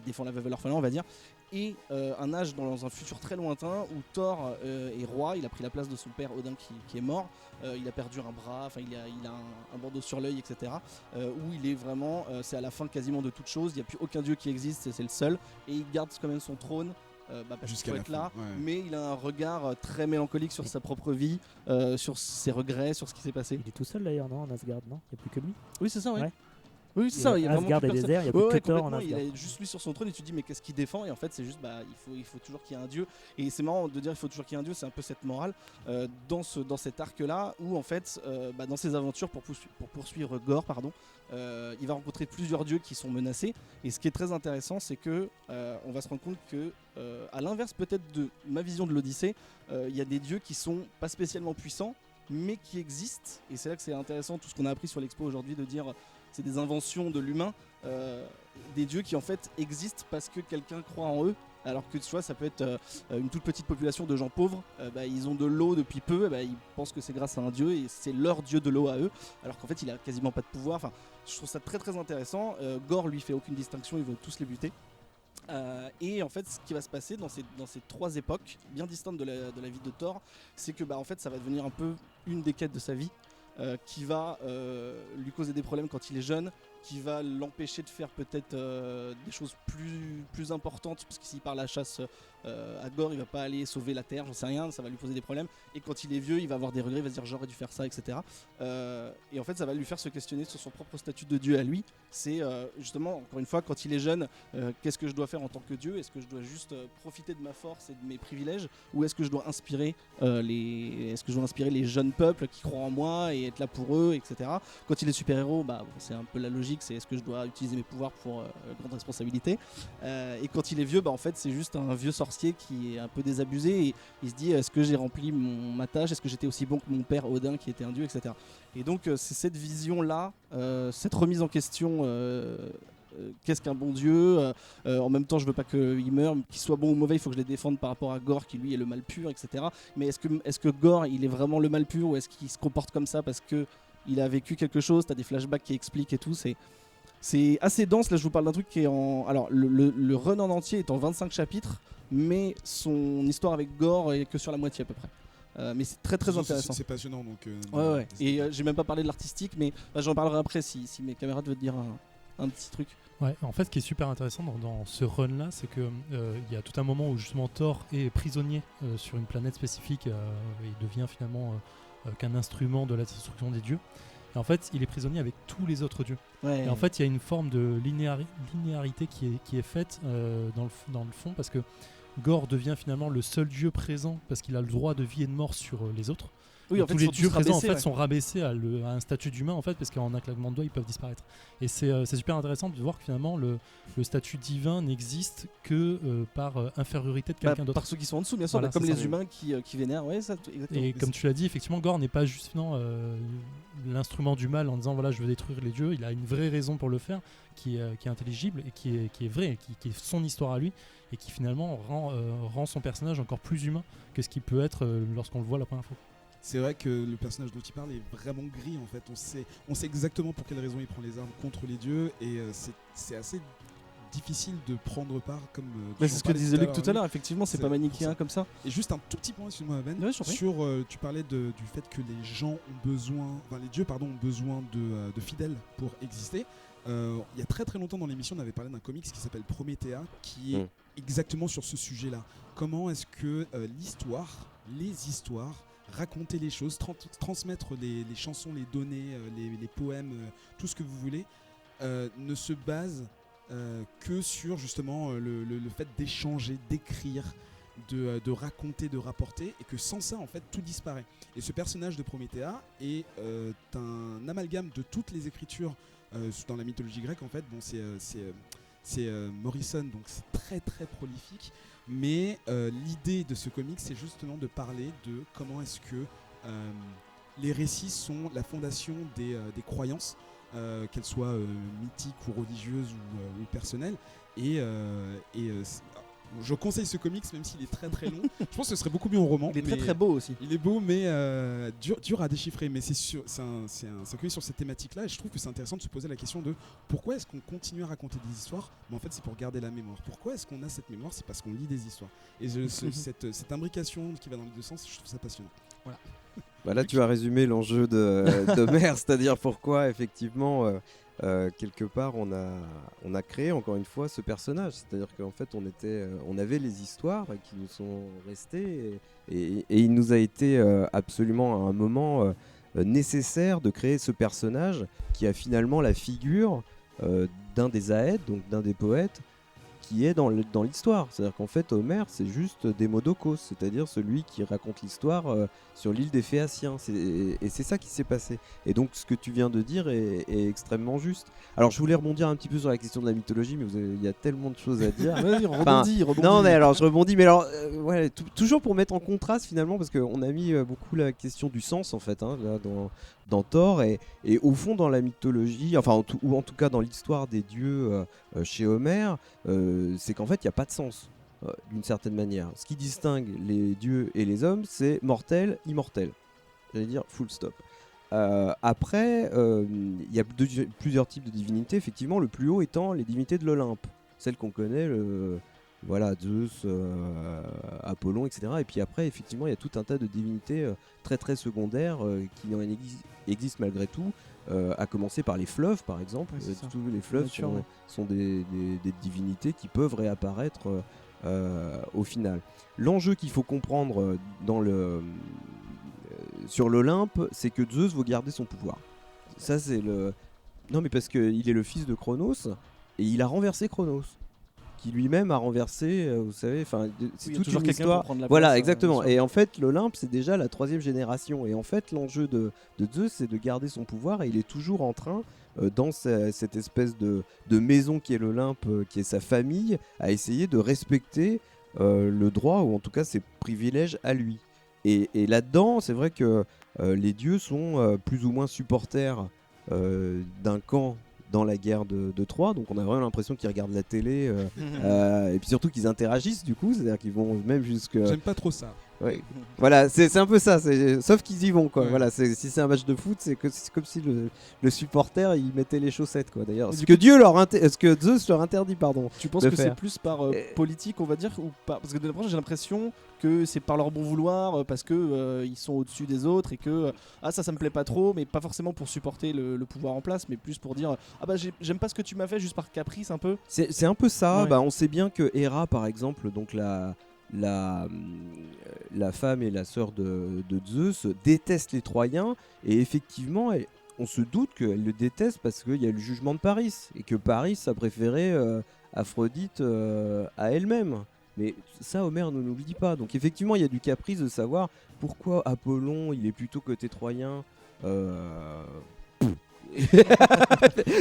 défend la veuve et l'orphelin, on va dire. Et un âge dans un futur très lointain où Thor est roi, il a pris la place de son père Odin qui est mort, il a perdu un bras, enfin il a un bandeau sur l'œil, etc. Où il est vraiment, c'est à la fin quasiment de toute chose, il n'y a plus aucun dieu qui existe, c'est le seul, et il garde quand même son trône. Parce qu'il faut être là, mais il a un regard très mélancolique sur sa propre vie, sur ses regrets, sur ce qui s'est passé. Il est tout seul d'ailleurs, non, en Asgard, non? Il n'y a plus que lui? Oui, c'est ça, ouais. Oui, c'est ça, il y a Asgard vraiment et désert, il y a plus que Thor en il Asgard. est juste lui sur son trône et tu te dis mais qu'est-ce qu'il défend, et en fait c'est juste il faut toujours qu'il y ait un dieu, et c'est marrant de dire il faut toujours qu'il y ait un dieu, c'est un peu cette morale dans cet arc là où en fait dans ses aventures pour poursuivre Gore, il va rencontrer plusieurs dieux qui sont menacés, et ce qui est très intéressant c'est que on va se rendre compte que à l'inverse peut-être de ma vision de l'Odyssée, il y a des dieux qui sont pas spécialement puissants mais qui existent, et c'est là que c'est intéressant tout ce qu'on a appris sur l'expo aujourd'hui, de dire c'est des inventions de l'humain, des dieux qui en fait existent parce que quelqu'un croit en eux, alors que tu vois ça peut être une toute petite population de gens pauvres, ils ont de l'eau depuis peu, ils pensent que c'est grâce à un dieu et c'est leur dieu de l'eau à eux, alors qu'en fait il a quasiment pas de pouvoir. Enfin, je trouve ça très très intéressant. Gore lui fait aucune distinction, il veut tous les buter. Et en fait ce qui va se passer dans ces 3 époques bien distinctes de la vie de Thor, c'est que en fait ça va devenir un peu une des quêtes de sa vie, qui va lui causer des problèmes quand il est jeune, qui va l'empêcher de faire peut-être des choses plus importantes, parce que s'il part à la chasse à Gore, il va pas aller sauver la terre, j'en sais rien, ça va lui poser des problèmes, et quand il est vieux il va avoir des regrets, il va se dire j'aurais dû faire ça, etc. Et en fait ça va lui faire se questionner sur son propre statut de dieu à lui. C'est justement encore une fois quand il est jeune, qu'est-ce que je dois faire en tant que dieu, est-ce que je dois juste profiter de ma force et de mes privilèges, ou est-ce que je dois inspirer les jeunes peuples qui croient en moi et être là pour eux, etc. Quand il est super héros, c'est un peu la logique, c'est est-ce que je dois utiliser mes pouvoirs pour grande responsabilité, et quand il est vieux, en fait c'est juste un vieux sorcier qui est un peu désabusé, et il se dit est-ce que j'ai rempli ma tâche, est-ce que j'étais aussi bon que mon père Odin qui était un dieu, etc. Et donc c'est cette vision là, cette remise en question, qu'est-ce qu'un bon dieu, en même temps je veux pas qu'il meure, qu'il soit bon ou mauvais, il faut que je les défende par rapport à Gore qui lui est le mal pur, etc. Mais est-ce que Gore il est vraiment le mal pur, ou est-ce qu'il se comporte comme ça parce que il a vécu quelque chose, t'as des flashbacks qui expliquent et tout, c'est assez dense. Là je vous parle d'un truc qui est alors le run en entier est en 25 chapitres, mais son histoire avec Gore est que sur la moitié à peu près. Mais c'est très très intéressant. C'est passionnant donc. Ouais. Et j'ai même pas parlé de l'artistique, mais j'en parlerai après si mes camarades veulent dire un petit truc. Ouais, en fait, ce qui est super intéressant dans ce run-là, c'est que y a tout un moment où justement Thor est prisonnier sur une planète spécifique, et il devient finalement qu'un instrument de la destruction des dieux. Et en fait, il est prisonnier avec tous les autres dieux. Ouais. Et en fait, il y a une forme de linéarité qui est faite dans le fond, parce que Gore devient finalement le seul dieu présent parce qu'il a le droit de vie et de mort sur les autres. Oui, Et en fait, tous ils les sont dieux tous présents rabaissés, sont rabaissés à un statut d'humain en fait, parce qu'en un claquement de doigts ils peuvent disparaître. Et c'est super intéressant de voir que finalement le statut divin n'existe que par infériorité de quelqu'un d'autre. Par ceux qui sont en dessous, bien sûr, Voilà, comme c'est les ça. humains qui vénèrent. Ouais, ça, exactement. Et comme tu l'as dit, effectivement, Gore n'est pas justement l'instrument du mal en disant voilà je veux détruire les dieux. Il a une vraie raison pour le faire qui est intelligible et qui est vraie, qui est son histoire à lui et qui finalement rend son personnage encore plus humain que ce qu'il peut être lorsqu'on le voit la première fois. C'est vrai que le personnage dont il parle est vraiment gris en fait. On sait exactement pour quelle raison il prend les armes contre les dieux et c'est assez difficile de prendre part comme. C'est ce que disait Luc tout à l'heure. Effectivement, c'est pas manichéen ça. comme ça. Et juste un tout petit point, excuse-moi Ben, Ouais, sur tu parlais du fait que les gens ont besoin, enfin les dieux pardon ont besoin de fidèles pour exister. Il y a très très longtemps dans l'émission, on avait parlé d'un comics qui s'appelle Promethea, qui est exactement sur ce sujet-là. Comment est-ce que les histoires, raconter les choses, transmettre les chansons, les données, les poèmes, tout ce que vous voulez, ne se base que sur justement le fait d'échanger, d'écrire, de raconter, de rapporter, et que sans ça en fait tout disparaît. Et ce personnage de Promethea est un amalgame de toutes les écritures dans la mythologie grecque en fait. Bon, c'est Morrison, donc c'est très très prolifique. Mais l'idée de ce comic, c'est justement de parler de comment est-ce que les récits sont la fondation des croyances, qu'elles soient mythiques ou religieuses ou personnelles. Et je conseille ce comics, même s'il est très très long. Je pense que ce serait beaucoup mieux en roman. Il est très très beau aussi. Il est beau, mais dur à déchiffrer. Mais c'est un comics sur cette thématique-là. Et je trouve que c'est intéressant de se poser la question de pourquoi est-ce qu'on continue à raconter des histoires. Mais en fait, c'est pour garder la mémoire. Pourquoi est-ce qu'on a cette mémoire? C'est parce qu'on lit des histoires. Et cette imbrication qui va dans les deux sens, je trouve ça passionnant. Voilà. Bah là, tu as résumé l'enjeu d'Homère, c'est-à-dire pourquoi effectivement. Quelque part on a créé encore une fois ce personnage, c'est-à-dire qu'en fait on avait les histoires qui nous sont restées et il nous a été absolument à un moment nécessaire de créer ce personnage qui a finalement la figure d'un des Aèdes, donc d'un des poètes qui est dans l'histoire. C'est-à-dire qu'en fait Homère c'est juste Démodocos, c'est-à-dire celui qui raconte l'histoire sur l'île des Phéaciens, et c'est ça qui s'est passé. Et donc ce que tu viens de dire est extrêmement juste. Alors je voulais rebondir un petit peu sur la question de la mythologie, mais il y a tellement de choses à dire. Vas-y, rebondis. Non mais alors je rebondis, mais alors ouais, toujours pour mettre en contraste finalement, parce qu'on a mis beaucoup la question du sens en fait, hein, là, dans Thor, et au fond dans la mythologie, enfin ou en tout cas dans l'histoire des dieux chez Homère, c'est qu'en fait il n'y a pas de sens d'une certaine manière. Ce qui distingue les dieux et les hommes, c'est mortel, immortel. J'allais dire full stop. Après, il y a plusieurs types de divinités, effectivement, le plus haut étant les divinités de l'Olympe, celles qu'on connaît, voilà, Zeus, Apollon, etc. Et puis après, effectivement, il y a tout un tas de divinités très très secondaires qui existent malgré tout, à commencer par les fleuves, par exemple. Tous les fleuves sont des divinités qui peuvent réapparaître au final. L'enjeu qu'il faut comprendre sur l'Olympe, c'est que Zeus veut garder son pouvoir. Ça, c'est le... Non, mais parce qu'il est le fils de Cronos, et il a renversé Cronos, qui lui-même a renversé, vous savez, c'est toute une histoire. Voilà, exactement. Et en fait, l'Olympe, c'est déjà la 3e génération. Et en fait, l'enjeu de Zeus, c'est de garder son pouvoir, et il est toujours en train, dans cette espèce de maison qui est l'Olympe, qui est sa famille, à essayer de respecter le droit, ou en tout cas ses privilèges à lui. Et là-dedans, c'est vrai que les dieux sont plus ou moins supporters d'un camp dans la guerre de Troie, donc on a vraiment l'impression qu'ils regardent la télé et puis surtout qu'ils interagissent du coup, c'est-à-dire qu'ils vont même jusque... J'aime pas trop ça. Ouais. Voilà, c'est un peu ça, sauf qu'ils y vont quoi. Ouais. Voilà, si c'est un match de foot, c'est comme si le supporter il mettait les chaussettes quoi. D'ailleurs, ce que Zeus leur interdit, pardon. Tu penses que c'est plus par politique, on va dire, ou pas? Parce que de la première, j'ai l'impression que c'est par leur bon vouloir, parce que ils sont au-dessus des autres et que ça me plaît pas trop, mais pas forcément pour supporter le pouvoir en place, mais plus pour dire j'aime pas ce que tu m'as fait juste par caprice un peu. C'est un peu ça. Ouais. On sait bien que Héra par exemple, donc la femme et la sœur de Zeus détestent les Troyens, et effectivement on se doute qu'elle le déteste parce qu'il y a le jugement de Paris et que Paris a préféré Aphrodite à elle-même. Mais ça, Homer ne nous le dit pas. Donc effectivement, il y a du caprice de savoir pourquoi Apollon, il est plutôt côté troyen.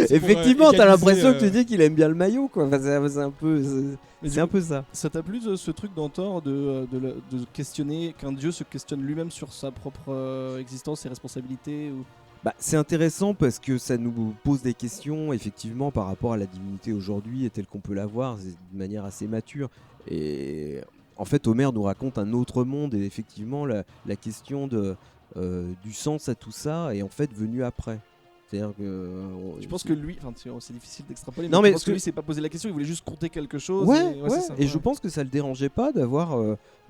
Effectivement, t'as l'impression que tu dis qu'il aime bien le maillot, quoi. Enfin, c'est un peu ça. Ça t'a plu ce truc dans Thor de questionner, qu'un dieu se questionne lui-même sur sa propre existence et responsabilités ou... Bah, c'est intéressant parce que ça nous pose des questions effectivement par rapport à la divinité aujourd'hui et telle qu'on peut la voir de manière assez mature. Et en fait, Homer nous raconte un autre monde et effectivement la question du sens à tout ça est en fait venue après. C'est-à-dire que je pense que lui, c'est difficile d'extrapoler, mais non, je mais pense que lui s'est pas posé la question, il voulait juste compter quelque chose. Ouais, c'est ça. Et je pense que ça le dérangeait pas d'avoir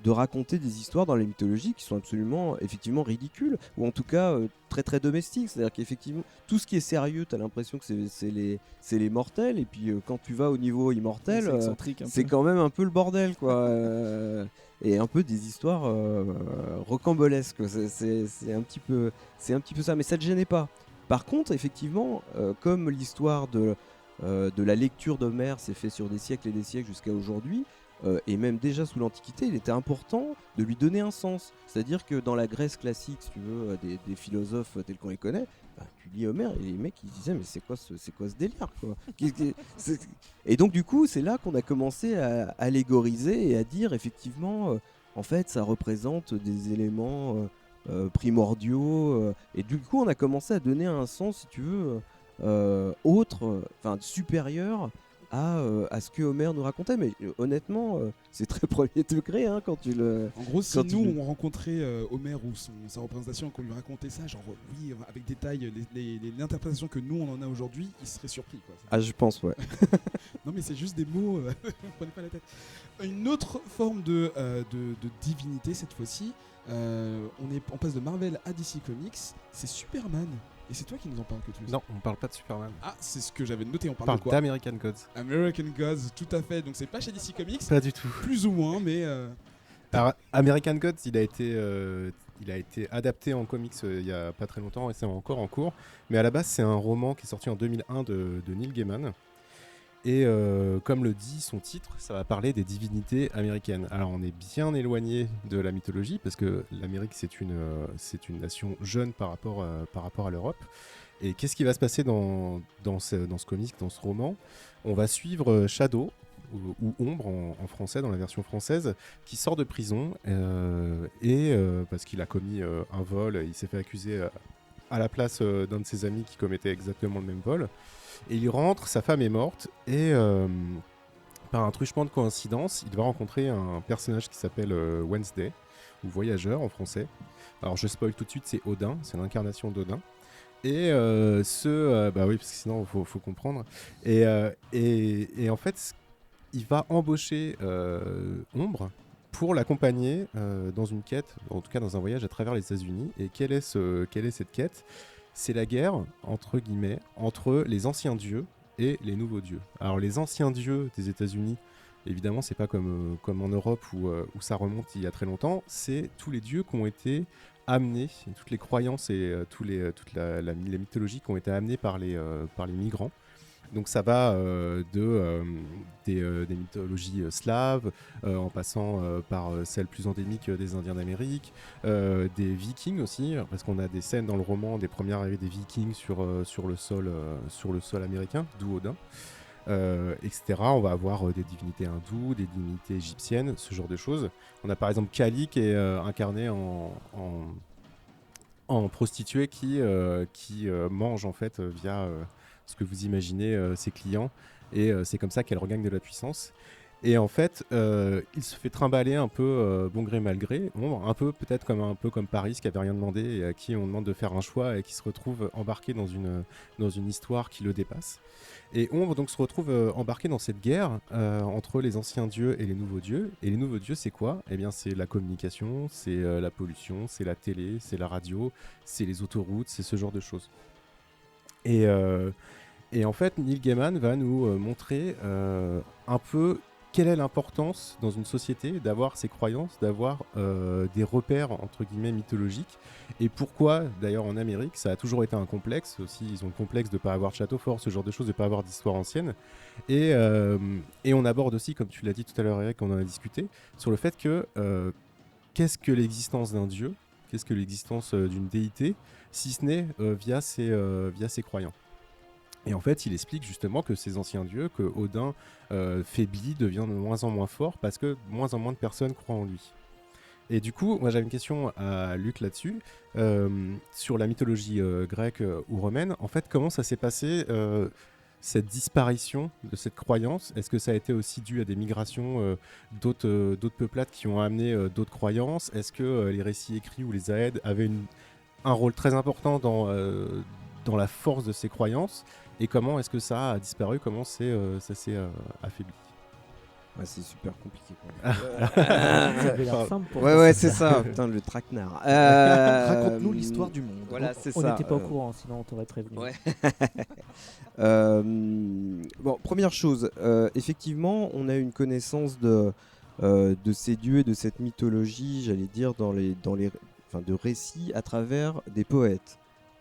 de raconter des histoires dans les mythologies qui sont absolument effectivement ridicules ou en tout cas très très domestiques. C'est-à-dire qu'effectivement tout ce qui est sérieux, t'as l'impression que c'est les mortels et puis quand tu vas au niveau immortel, c'est quand même un peu le bordel, quoi. Et un peu des histoires rocambolesques. C'est un petit peu ça, mais ça te gênait pas. Par contre, effectivement, comme l'histoire de la lecture d'Homère s'est fait sur des siècles et des siècles jusqu'à aujourd'hui, et même déjà sous l'Antiquité, il était important de lui donner un sens. C'est-à-dire que dans la Grèce classique, si tu veux, des philosophes tels qu'on les connaît, tu lis Homère et les mecs ils disaient mais c'est quoi ce délire, quoi. Et donc du coup, c'est là qu'on a commencé à allégoriser et à dire effectivement, en fait, ça représente des éléments primordiaux, et du coup on a commencé à donner un sens, si tu veux, autre, supérieur à ce que Homer nous racontait. Mais honnêtement, c'est très premier degré, hein, quand tu le... En gros, si nous on rencontrait Homer ou sa représentation, qu'on lui racontait ça, genre oui, avec détail, l'interprétation que nous on en a aujourd'hui, il serait surpris, quoi. Ah, je pense, ouais. Non, mais c'est juste des mots, prenez pas la tête. Une autre forme de divinité cette fois-ci. On passe de Marvel à DC Comics, c'est Superman. Et c'est toi qui nous en parles, que tu le sais. Non, on parle pas de Superman. Ah, c'est ce que j'avais noté, on On parle de parle quoi? d'American Gods. American Gods, tout à fait. Donc c'est pas chez DC Comics. Pas du tout. Plus ou moins, mais... Alors, American Gods, il a été adapté en comics il y a pas très longtemps et c'est encore en cours. Mais à la base, c'est un roman qui est sorti en 2001 de Neil Gaiman. Et comme le dit son titre, ça va parler des divinités américaines. Alors on est bien éloigné de la mythologie parce que l'Amérique c'est une nation jeune par rapport à l'Europe. Et qu'est-ce qui va se passer dans ce comic, dans ce roman? On va suivre Shadow, ou Ombre en français, dans la version française, qui sort de prison parce qu'il a commis un vol. Il s'est fait accuser à la place d'un de ses amis qui commettait exactement le même vol. Et il rentre, sa femme est morte, et par un truchement de coïncidence, il va rencontrer un personnage qui s'appelle Wednesday, ou Voyageur en français. Alors je spoil tout de suite, c'est Odin, c'est l'incarnation d'Odin. Et bah oui, parce que sinon faut comprendre. Et en fait, il va embaucher Ombre pour l'accompagner dans une quête, en tout cas dans un voyage à travers les États-Unis. Et quelle est cette quête ? C'est la guerre, entre guillemets, entre les anciens dieux et les nouveaux dieux. Alors les anciens dieux des États-Unis, évidemment, c'est pas comme en Europe où ça remonte il y a très longtemps. C'est tous les dieux qui ont été amenés, toutes les croyances et toute la mythologie qui ont été amenées par les migrants. Donc ça va des mythologies slaves, en passant par celles plus endémiques des Indiens d'Amérique, des Vikings aussi, parce qu'on a des scènes dans le roman des premières arrivées des Vikings sur le sol américain, d'où Odin, etc. On va avoir des divinités hindoues, des divinités égyptiennes, ce genre de choses. On a par exemple Kali qui est incarné en prostituée qui mange en fait via ce que vous imaginez ses clients, et c'est comme ça qu'elle regagne de la puissance. Et en fait, il se fait trimballer un peu bon gré mal gré, un peu peut-être comme Paris qui avait rien demandé et à qui on demande de faire un choix et qui se retrouve embarqué dans une histoire qui le dépasse. Et Ombre donc se retrouve embarqué dans cette guerre entre les anciens dieux et les nouveaux dieux. Et les nouveaux dieux, c'est quoi ? Eh bien, c'est la communication, c'est la pollution, c'est la télé, c'est la radio, c'est les autoroutes, c'est ce genre de choses. Et en fait, Neil Gaiman va nous montrer un peu quelle est l'importance dans une société d'avoir ces croyances, d'avoir des repères entre guillemets mythologiques, et pourquoi d'ailleurs en Amérique ça a toujours été un complexe aussi, ils ont le complexe de ne pas avoir de château fort, ce genre de choses, de ne pas avoir d'histoire ancienne, et on aborde aussi, comme tu l'as dit tout à l'heure Eric, on en a discuté, sur le fait que qu'est-ce que l'existence d'un dieu, qu'est-ce que l'existence d'une déité, si ce n'est via ses croyants. Et en fait, il explique justement que ces anciens dieux, que Odin faiblit, devient de moins en moins fort parce que de moins en moins de personnes croient en lui. Et du coup, moi j'avais une question à Luc là-dessus, sur la mythologie grecque ou romaine. En fait, comment ça s'est passé cette disparition de cette croyance? Est-ce que ça a été aussi dû à des migrations d'autres peuplades qui ont amené d'autres croyances? Est-ce que les récits écrits ou les Aèdes avaient un rôle très important dans la force de ces croyances? Et comment est-ce que ça a disparu? Comment ça s'est affaibli? Ouais, c'est super compliqué. Ça avait l'air simple pour toi. Ouais, c'est ça. Putain, le traquenard. Raconte-nous l'histoire du monde. Voilà, c'est On ça. n'était pas au courant, sinon on t'aurait prévenu. Ouais. Bon, première chose, effectivement, on a une connaissance de ces dieux et de cette mythologie, j'allais dire, de récits à travers des poètes.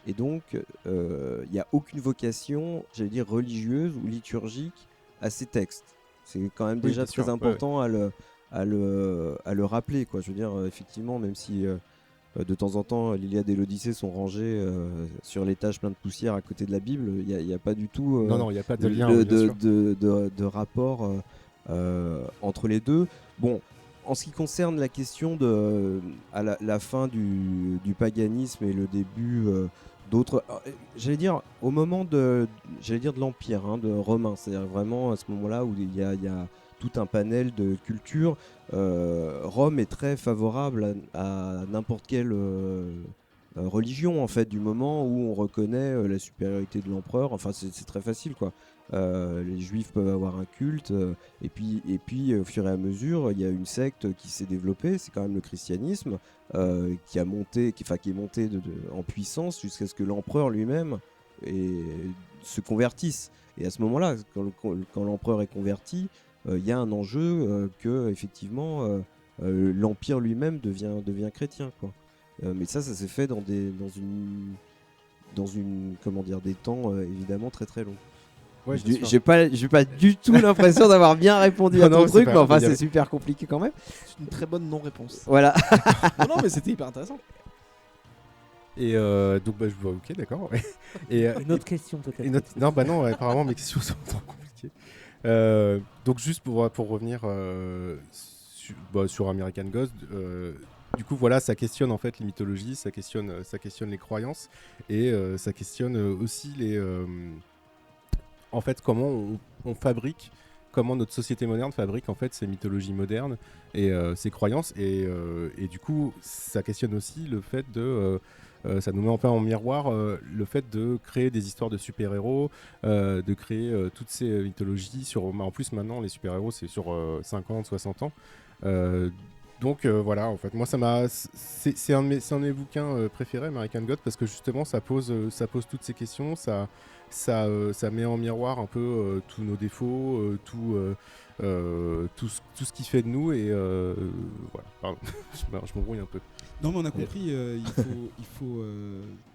Et donc, il n'y a aucune vocation, j'allais dire, religieuse ou liturgique à ces textes. C'est quand même déjà très important à le rappeler, quoi. Je veux dire, effectivement, même si de temps en temps l'Iliade et l'Odyssée sont rangées sur l'étage plein de poussière à côté de la Bible, il n'y a pas du tout non, il n'y a pas de lien de rapport entre les deux. Bon, en ce qui concerne la question à la fin du paganisme et le début d'autres, j'allais dire au moment de l'Empire de romain, c'est-à-dire vraiment à ce moment-là où il y a tout un panel de cultures. Rome est très favorable à n'importe quelle religion en fait, du moment où on reconnaît la supériorité de l'empereur. Enfin, c'est très facile, quoi. Les Juifs peuvent avoir un culte, et puis au fur et à mesure, il y a une secte qui s'est développée. C'est quand même le christianisme qui est monté en puissance jusqu'à ce que l'empereur lui-même se convertisse. Et à ce moment-là, quand l'empereur est converti, il y a un enjeu que effectivement l'empire lui-même devient chrétien, quoi. Mais ça s'est fait dans des temps évidemment très très longs. Ouais, j'ai pas du tout l'impression d'avoir bien répondu à ton truc, mais enfin c'est super compliqué quand même. C'est une très bonne non-réponse. Voilà. non, mais c'était hyper intéressant. Et donc je vois, ok, d'accord. Et une autre question peut-être. Non, apparemment mes questions sont trop compliquées. Donc juste pour revenir sur American Ghost, du coup voilà, ça questionne en fait les mythologies, ça questionne les croyances, et ça questionne aussi en fait comment on fabrique, comment notre société moderne fabrique en fait ces mythologies modernes et ces croyances, et du coup ça questionne aussi le fait ça nous met un peu en miroir le fait de créer des histoires de super-héros, de créer toutes ces mythologies en plus maintenant les super-héros c'est sur 50, 60 ans. Donc voilà, en fait, moi c'est un de mes bouquins préférés, American God, parce que justement ça pose toutes ces questions, ça met en miroir un peu tous nos défauts, tout ce qui fait de nous, et voilà, pardon, je m'embrouille un peu. Non, mais on a compris, il faut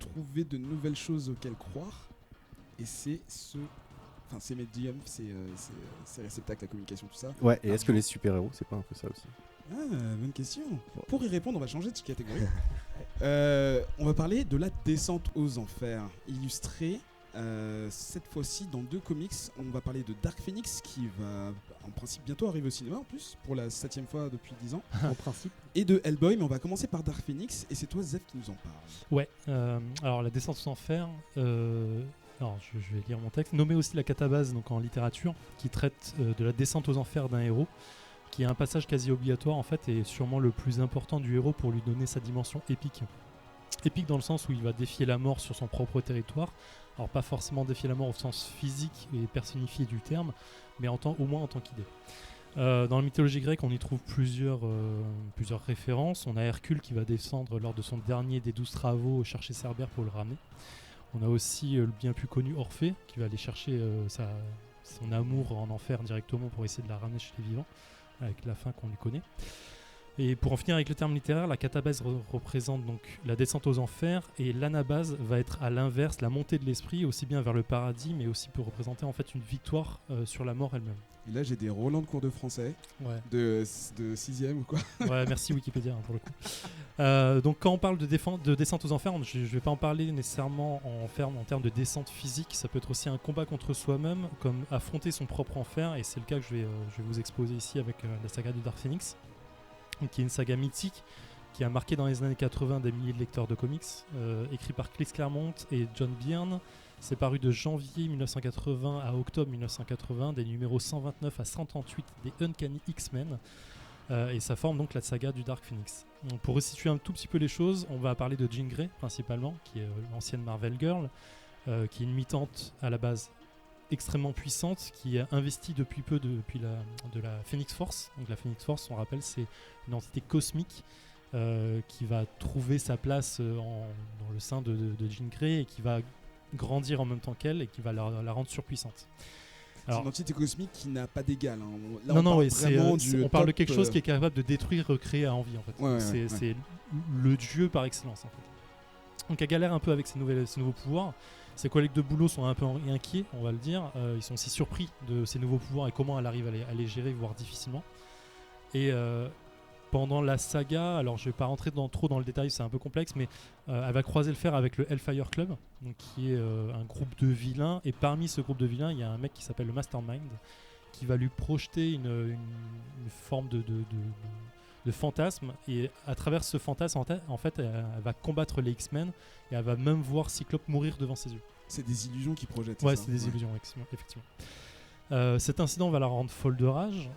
trouver de nouvelles choses auxquelles croire, et c'est ces médiums, ces réceptacles, la communication, tout ça. Ouais, et est-ce que les super-héros, c'est pas un peu ça aussi? Ah, bonne question. Pour y répondre, on va changer de catégorie. On va parler de la descente aux enfers, illustrée cette fois-ci dans 2 comics. On va parler de Dark Phoenix, qui va en principe bientôt arriver au cinéma en plus, pour la 7e fois depuis 10 ans. En principe. Et de Hellboy, mais on va commencer par Dark Phoenix, et c'est toi Zef qui nous en parle. Ouais, alors la descente aux enfers, alors je vais lire mon texte, nommé aussi la catabase donc en littérature, qui traite de la descente aux enfers d'un héros, qui est un passage quasi obligatoire en fait, et sûrement le plus important du héros pour lui donner sa dimension épique. Épique dans le sens où il va défier la mort sur son propre territoire. Alors pas forcément défier la mort au sens physique et personnifié du terme, mais au moins en tant qu'idée. Dans la mythologie grecque, on y trouve plusieurs références. On a Hercule qui va descendre lors de son dernier des 12 travaux chercher Cerbère pour le ramener. On a aussi le bien plus connu Orphée qui va aller chercher son amour en enfer directement pour essayer de la ramener chez les vivants, avec la fin qu'on lui connaît. Et pour en finir avec le terme littéraire, la catabase représente donc la descente aux enfers, et l'anabase va être à l'inverse, la montée de l'esprit, aussi bien vers le paradis, mais aussi peut représenter en fait une victoire sur la mort elle-même. Et là, j'ai des Roland de cours de français Ouais. de 6ème ou quoi. Ouais, merci Wikipédia pour le coup. Donc quand on parle de descente aux enfers, je ne vais pas en parler nécessairement en termes de descente physique, ça peut être aussi un combat contre soi-même, comme affronter son propre enfer, et c'est le cas que je vais vous exposer ici avec la saga du Dark Phoenix, qui est une saga mythique qui a marqué dans les années 80 des milliers de lecteurs de comics, écrit par Chris Claremont et John Byrne. C'est paru de janvier 1980 à octobre 1980, des numéros 129 à 138 des Uncanny X-Men, et ça forme donc la saga du Dark Phoenix. Donc, pour resituer un tout petit peu les choses, on va parler de Jean Grey principalement, qui est l'ancienne Marvel Girl, qui est une mutante à la base extrêmement puissante, qui a investi depuis peu de la Phoenix Force. Donc la Phoenix Force, on rappelle, c'est une entité cosmique qui va trouver sa place dans le sein de Jean Grey, et qui va grandir en même temps qu'elle, et qui va la rendre surpuissante. Alors, c'est une entité cosmique qui n'a pas d'égal. Hein. Là, non, on parle oui, vraiment on parle de quelque chose qui est capable de détruire, recréer à envie en fait. Ouais. C'est le dieu par excellence en fait. Donc elle galère un peu avec ces nouveaux pouvoirs. Ses collègues de boulot sont un peu inquiets, on va le dire. Ils sont aussi surpris de ces nouveaux pouvoirs et comment elle arrive à les gérer, voire difficilement. Et pendant la saga, alors je vais pas rentrer trop dans le détail, c'est un peu complexe, mais elle va croiser le fer avec le Hellfire Club, donc qui est un groupe de vilains. Et parmi ce groupe de vilains, il y a un mec qui s'appelle le Mastermind, qui va lui projeter une forme de fantasme. Et à travers ce fantasme, en fait, elle va combattre les X-Men, et elle va même voir Cyclope mourir devant ses yeux. C'est des illusions qui projettent. Ouais, c'est des illusions, effectivement. Cet incident va la rendre folle de rage,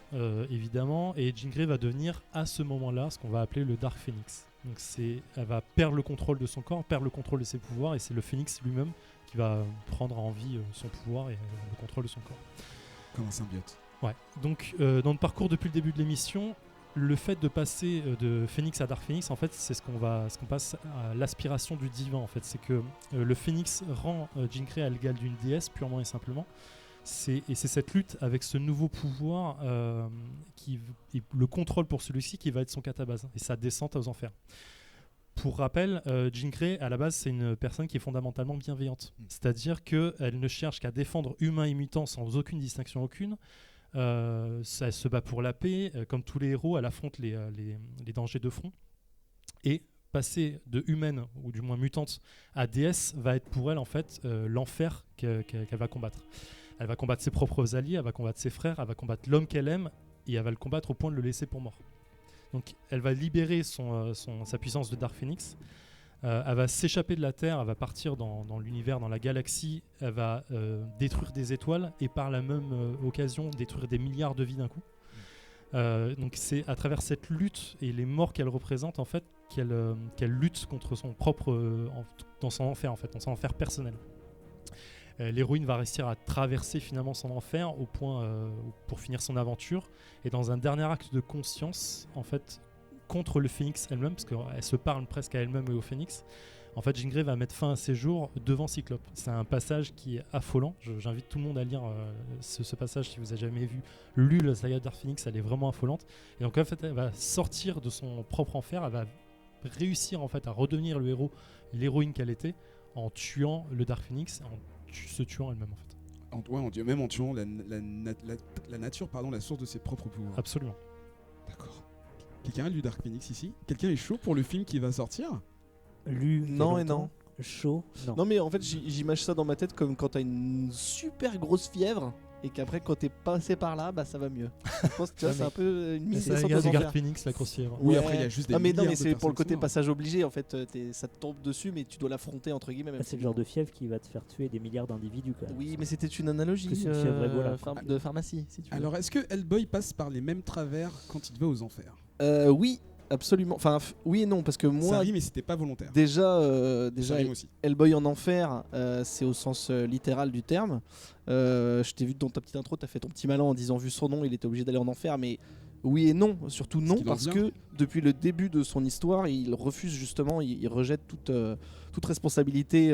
évidemment, et Jean Grey va devenir à ce moment-là ce qu'on va appeler le Dark Phoenix. Donc elle va perdre le contrôle de son corps, perdre le contrôle de ses pouvoirs, et c'est le Phoenix lui-même qui va prendre en vie son pouvoir et le contrôle de son corps. Comme un symbiote. Ouais. Donc dans le parcours depuis le début de l'émission, le fait de passer de Phoenix à Dark Phoenix, en fait, c'est ce qu'on passe à l'aspiration du divin. En fait, c'est que le Phoenix rend Jean Grey à l'égal d'une déesse purement et simplement. C'est cette lutte avec ce nouveau pouvoir et le contrôle pour celui-ci qui va être son catabase et sa descente aux enfers. Pour rappel, Jean Grey, à la base, c'est une personne qui est fondamentalement bienveillante. C'est-à-dire qu'elle ne cherche qu'à défendre humains et mutants sans aucune distinction aucune. Elle se bat pour la paix. Comme tous les héros, elle affronte les dangers de front. Et passer de humaine, ou du moins mutante, à déesse va être pour elle en fait l'enfer qu'elle va combattre. Elle va combattre ses propres alliés, elle va combattre ses frères, elle va combattre l'homme qu'elle aime, et elle va le combattre au point de le laisser pour mort. Donc elle va libérer sa puissance de Dark Phoenix, elle va s'échapper de la Terre, elle va partir dans l'univers, dans la galaxie, elle va détruire des étoiles, et par la même occasion détruire des milliards de vies d'un coup. Donc c'est à travers cette lutte et les morts qu'elle représente en fait qu'elle lutte contre son propre dans son enfer en fait, dans son enfer personnel. L'héroïne va réussir à traverser finalement son enfer au point pour finir son aventure, et dans un dernier acte de conscience en fait contre le Phoenix elle-même, parce qu'elle se parle presque à elle-même et au Phoenix. En fait, Jean Grey va mettre fin à ses jours devant Cyclope. C'est un passage qui est affolant. J'invite tout le monde à lire ce passage si vous n'avez jamais lu la saga Dark Phoenix. Elle est vraiment affolante. Et donc en fait, elle va sortir de son propre enfer. Elle va réussir en fait à redevenir le héros, l'héroïne qu'elle était, en tuant le Dark Phoenix, en se tuant elle-même en fait. Même en tuant la nature, la source de ses propres pouvoirs. Absolument. D'accord. Quelqu'un a lu Dark Phoenix ici? Quelqu'un est chaud pour le film qui va sortir? Non et non. Chaud? Non mais en fait j'imagine ça dans ma tête comme quand t'as une super grosse fièvre et qu'après quand t'es passé par là, bah ça va mieux. Je pense que c'est un peu une mise à l'égal du Dark Phoenix, la grosse fièvre. Oui, après il y a juste des milliards mais de c'est pour le personnes côté qui passage obligé en fait, ça te tombe dessus mais tu dois l'affronter entre guillemets. C'est le genre de fièvre qui va te faire tuer des milliards d'individus quand même. Oui, mais c'était une analogie c'est une fièvre Ebola, de pharmacie si tu veux. Alors est-ce que Hellboy passe par les mêmes travers quand il va aux enfers? Oui, absolument. Enfin, oui et non, parce que moi. Ça rime, mais c'était pas volontaire. Déjà aussi. Hellboy en enfer, c'est au sens littéral du terme. Je t'ai vu dans ta petite intro, t'as fait ton petit malin en disant, vu son nom, il était obligé d'aller en enfer, mais oui et non, surtout non, parce que depuis le début de son histoire, il refuse justement, il rejette toute responsabilité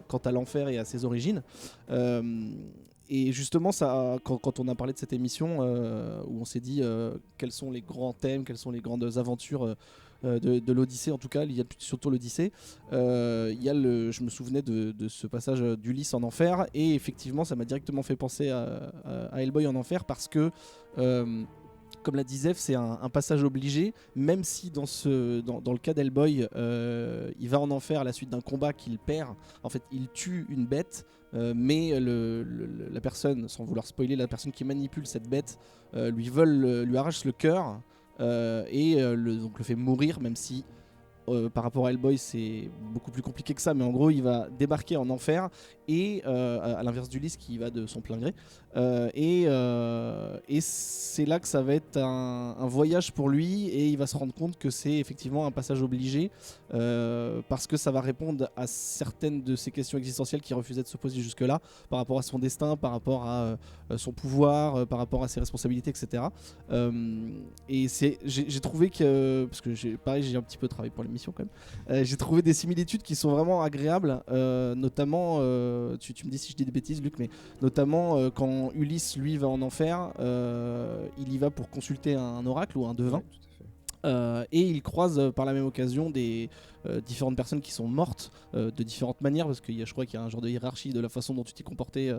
quant à l'enfer et à ses origines. Et justement, ça, quand on a parlé de cette émission, où on s'est dit quels sont les grands thèmes, quelles sont les grandes aventures de l'Odyssée, en tout cas, il y a surtout l'Odyssée. Je me souvenais de ce passage d'Ulysse en enfer, et effectivement, ça m'a directement fait penser à Hellboy en enfer, parce que comme l'a dit Zef, c'est un passage obligé, même si dans le cas d'Hellboy, il va en enfer à la suite d'un combat qu'il perd. En fait, il tue une bête, mais la personne, sans vouloir spoiler, la personne qui manipule cette bête lui arrache le cœur donc le fait mourir, même si par rapport à Hellboy c'est beaucoup plus compliqué que ça, mais en gros il va débarquer en enfer, et à l'inverse d'Ulysse qui y va de son plein gré, et c'est là que ça va être un voyage pour lui, et il va se rendre compte que c'est effectivement un passage obligé, parce que ça va répondre à certaines de ces questions existentielles qu'il refusait de se poser jusque là, par rapport à son destin, par rapport à son pouvoir, par rapport à ses responsabilités, etc. Et j'ai trouvé que, parce que j'ai un petit peu travaillé pour l'émission quand même, j'ai trouvé des similitudes qui sont vraiment agréables, notamment tu me dis si je dis des bêtises Luc, mais notamment quand Ulysse lui va en enfer, il y va pour consulter un oracle ou un devin. Et il croise par la même occasion des différentes personnes qui sont mortes de différentes manières, parce que je crois qu'il y a un genre de hiérarchie de la façon dont tu t'es comporté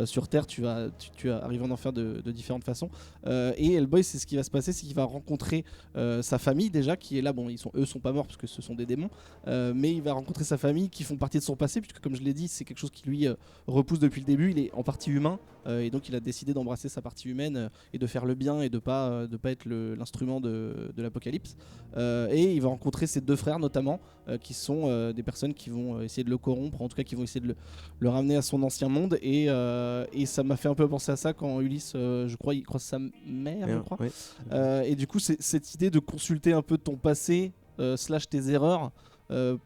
sur Terre, tu arrives en enfer de différentes façons, et Hellboy, c'est ce qui va se passer, c'est qu'il va rencontrer sa famille déjà, qui est là, bon eux sont pas morts parce que ce sont des démons, mais il va rencontrer sa famille qui font partie de son passé, puisque comme je l'ai dit, c'est quelque chose qui lui repousse depuis le début, il est en partie humain, et donc il a décidé d'embrasser sa partie humaine et de faire le bien et de pas être l'instrument de l'apocalypse, et il va rencontrer ses deux frères notamment, qui sont des personnes qui vont essayer de le corrompre, en tout cas qui vont essayer de le ramener à son ancien monde, et ça m'a fait un peu penser à ça quand Ulysse, je crois, il croise sa mère, je crois. Oui. Et du coup, c'est cette idée de consulter un peu ton passé / tes erreurs,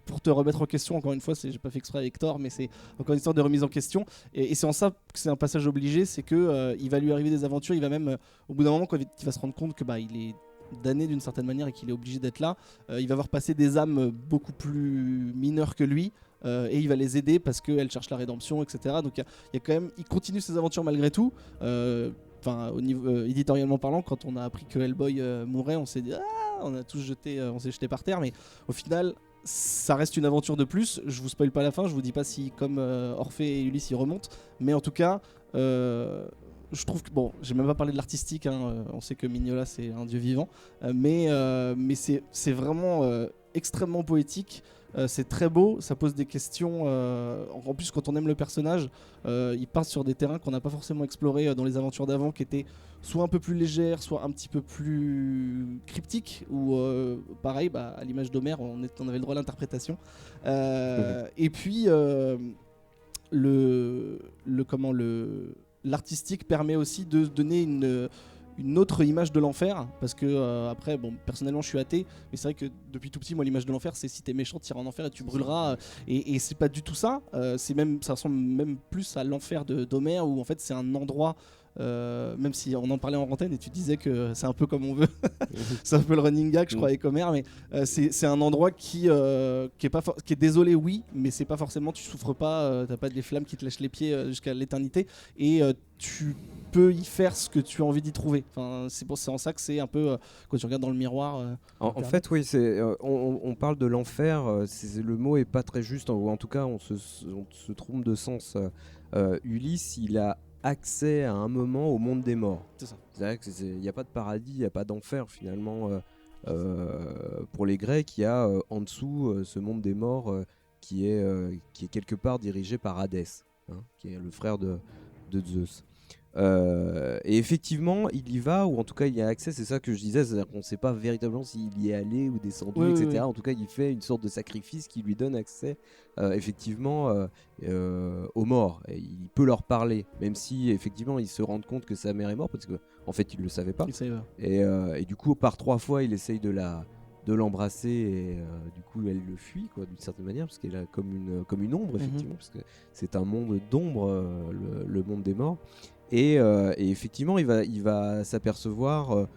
pour te remettre en question. Encore une fois, j'ai pas fait exprès avec Thor, mais c'est encore une histoire de remise en question, et c'est en ça que c'est un passage obligé, c'est que il va lui arriver des aventures, il va même au bout d'un moment, quand il va se rendre compte que il est damné d'une certaine manière et qu'il est obligé d'être là, il va voir passer des âmes beaucoup plus mineures que lui, et il va les aider parce qu'elles cherchent la rédemption, etc. Donc il y a quand même, il continue ses aventures malgré tout. Au niveau éditorialement parlant, quand on a appris que Hellboy mourait, on s'est dit on s'est jeté par terre, mais au final ça reste une aventure de plus. Je vous spoil pas la fin, je vous dis pas si comme Orphée et Ulysse y remontent, mais en tout cas je trouve que, bon, j'ai même pas parlé de l'artistique, on sait que Mignola c'est un dieu vivant, mais c'est vraiment extrêmement poétique, c'est très beau, ça pose des questions, en plus quand on aime le personnage, il part sur des terrains qu'on n'a pas forcément explorés dans les aventures d'avant, qui étaient soit un peu plus légères, soit un petit peu plus cryptiques, ou pareil, à l'image d'Homer, on avait le droit à l'interprétation, et puis l'artistique permet aussi de donner une autre image de l'enfer, parce que après, bon, personnellement je suis athée, mais c'est vrai que depuis tout petit, moi l'image de l'enfer c'est si t'es méchant t'iras en enfer et tu brûleras, et c'est pas du tout ça, ça ressemble même plus à l'enfer d'Homère, où en fait c'est un endroit, même si on en parlait en antenne et tu disais que c'est un peu comme on veut, c'est un peu le running gag je crois avec Homer, mais c'est un endroit qui est désolé, oui, mais c'est pas forcément, tu souffres pas, t'as pas des flammes qui te lèchent les pieds jusqu'à l'éternité, et tu peux y faire ce que tu as envie d'y trouver. Enfin, c'est en ça que c'est un peu quand tu regardes dans le miroir. En fait, oui, on parle de l'enfer. Le mot est pas très juste, ou en tout cas, on se trompe de sens. Ulysse, il a accès à un moment au monde des morts. C'est ça. C'est-à-dire qu'il n'y a pas de paradis, il n'y a pas d'enfer finalement. Pour les Grecs, il y a en dessous ce monde des morts qui est quelque part dirigé par Hadès, qui est le frère de Zeus. Et effectivement, il y va, ou en tout cas il y a accès, c'est ça que je disais, c'est-à-dire qu'on ne sait pas véritablement s'il y est allé ou descendu, etc. Oui. En tout cas, il fait une sorte de sacrifice qui lui donne accès effectivement aux morts. Et il peut leur parler, même si effectivement ils se rendent compte que sa mère est morte, parce qu'en fait ils ne le savaient pas. Et du coup, par 3 fois, il essaye de l'embrasser, et du coup elle le fuit d'une certaine manière, parce qu'elle est comme une ombre, effectivement, parce que c'est un monde d'ombre, le monde des morts. Et effectivement il va s'apercevoir,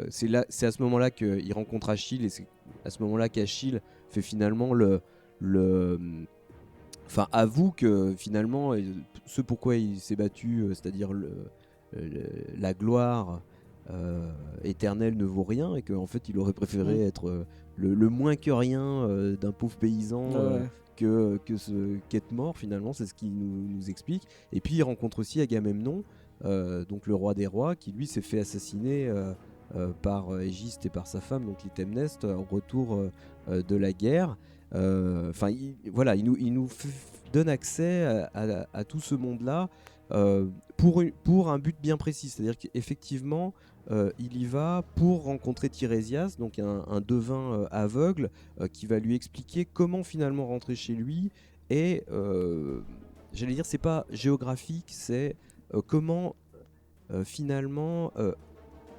c'est à ce moment là qu'il rencontre Achille, et c'est à ce moment là qu'Achille fait finalement avoue que finalement, ce pourquoi il s'est battu, c'est-à-dire la gloire éternelle ne vaut rien, et qu'en fait il aurait préféré être le moins que rien d'un pauvre paysan qu'être mort, finalement, c'est ce qu'il nous explique. Et puis il rencontre aussi Agamemnon, donc le roi des rois, qui lui s'est fait assassiner par Égiste et par sa femme, donc Clytemnestre, au retour de la guerre. Il nous donne accès à tout ce monde-là pour un but bien précis, c'est-à-dire qu'effectivement il y va pour rencontrer Tirésias, donc un devin aveugle, qui va lui expliquer comment finalement rentrer chez lui, et j'allais dire, c'est pas géographique, c'est comment finalement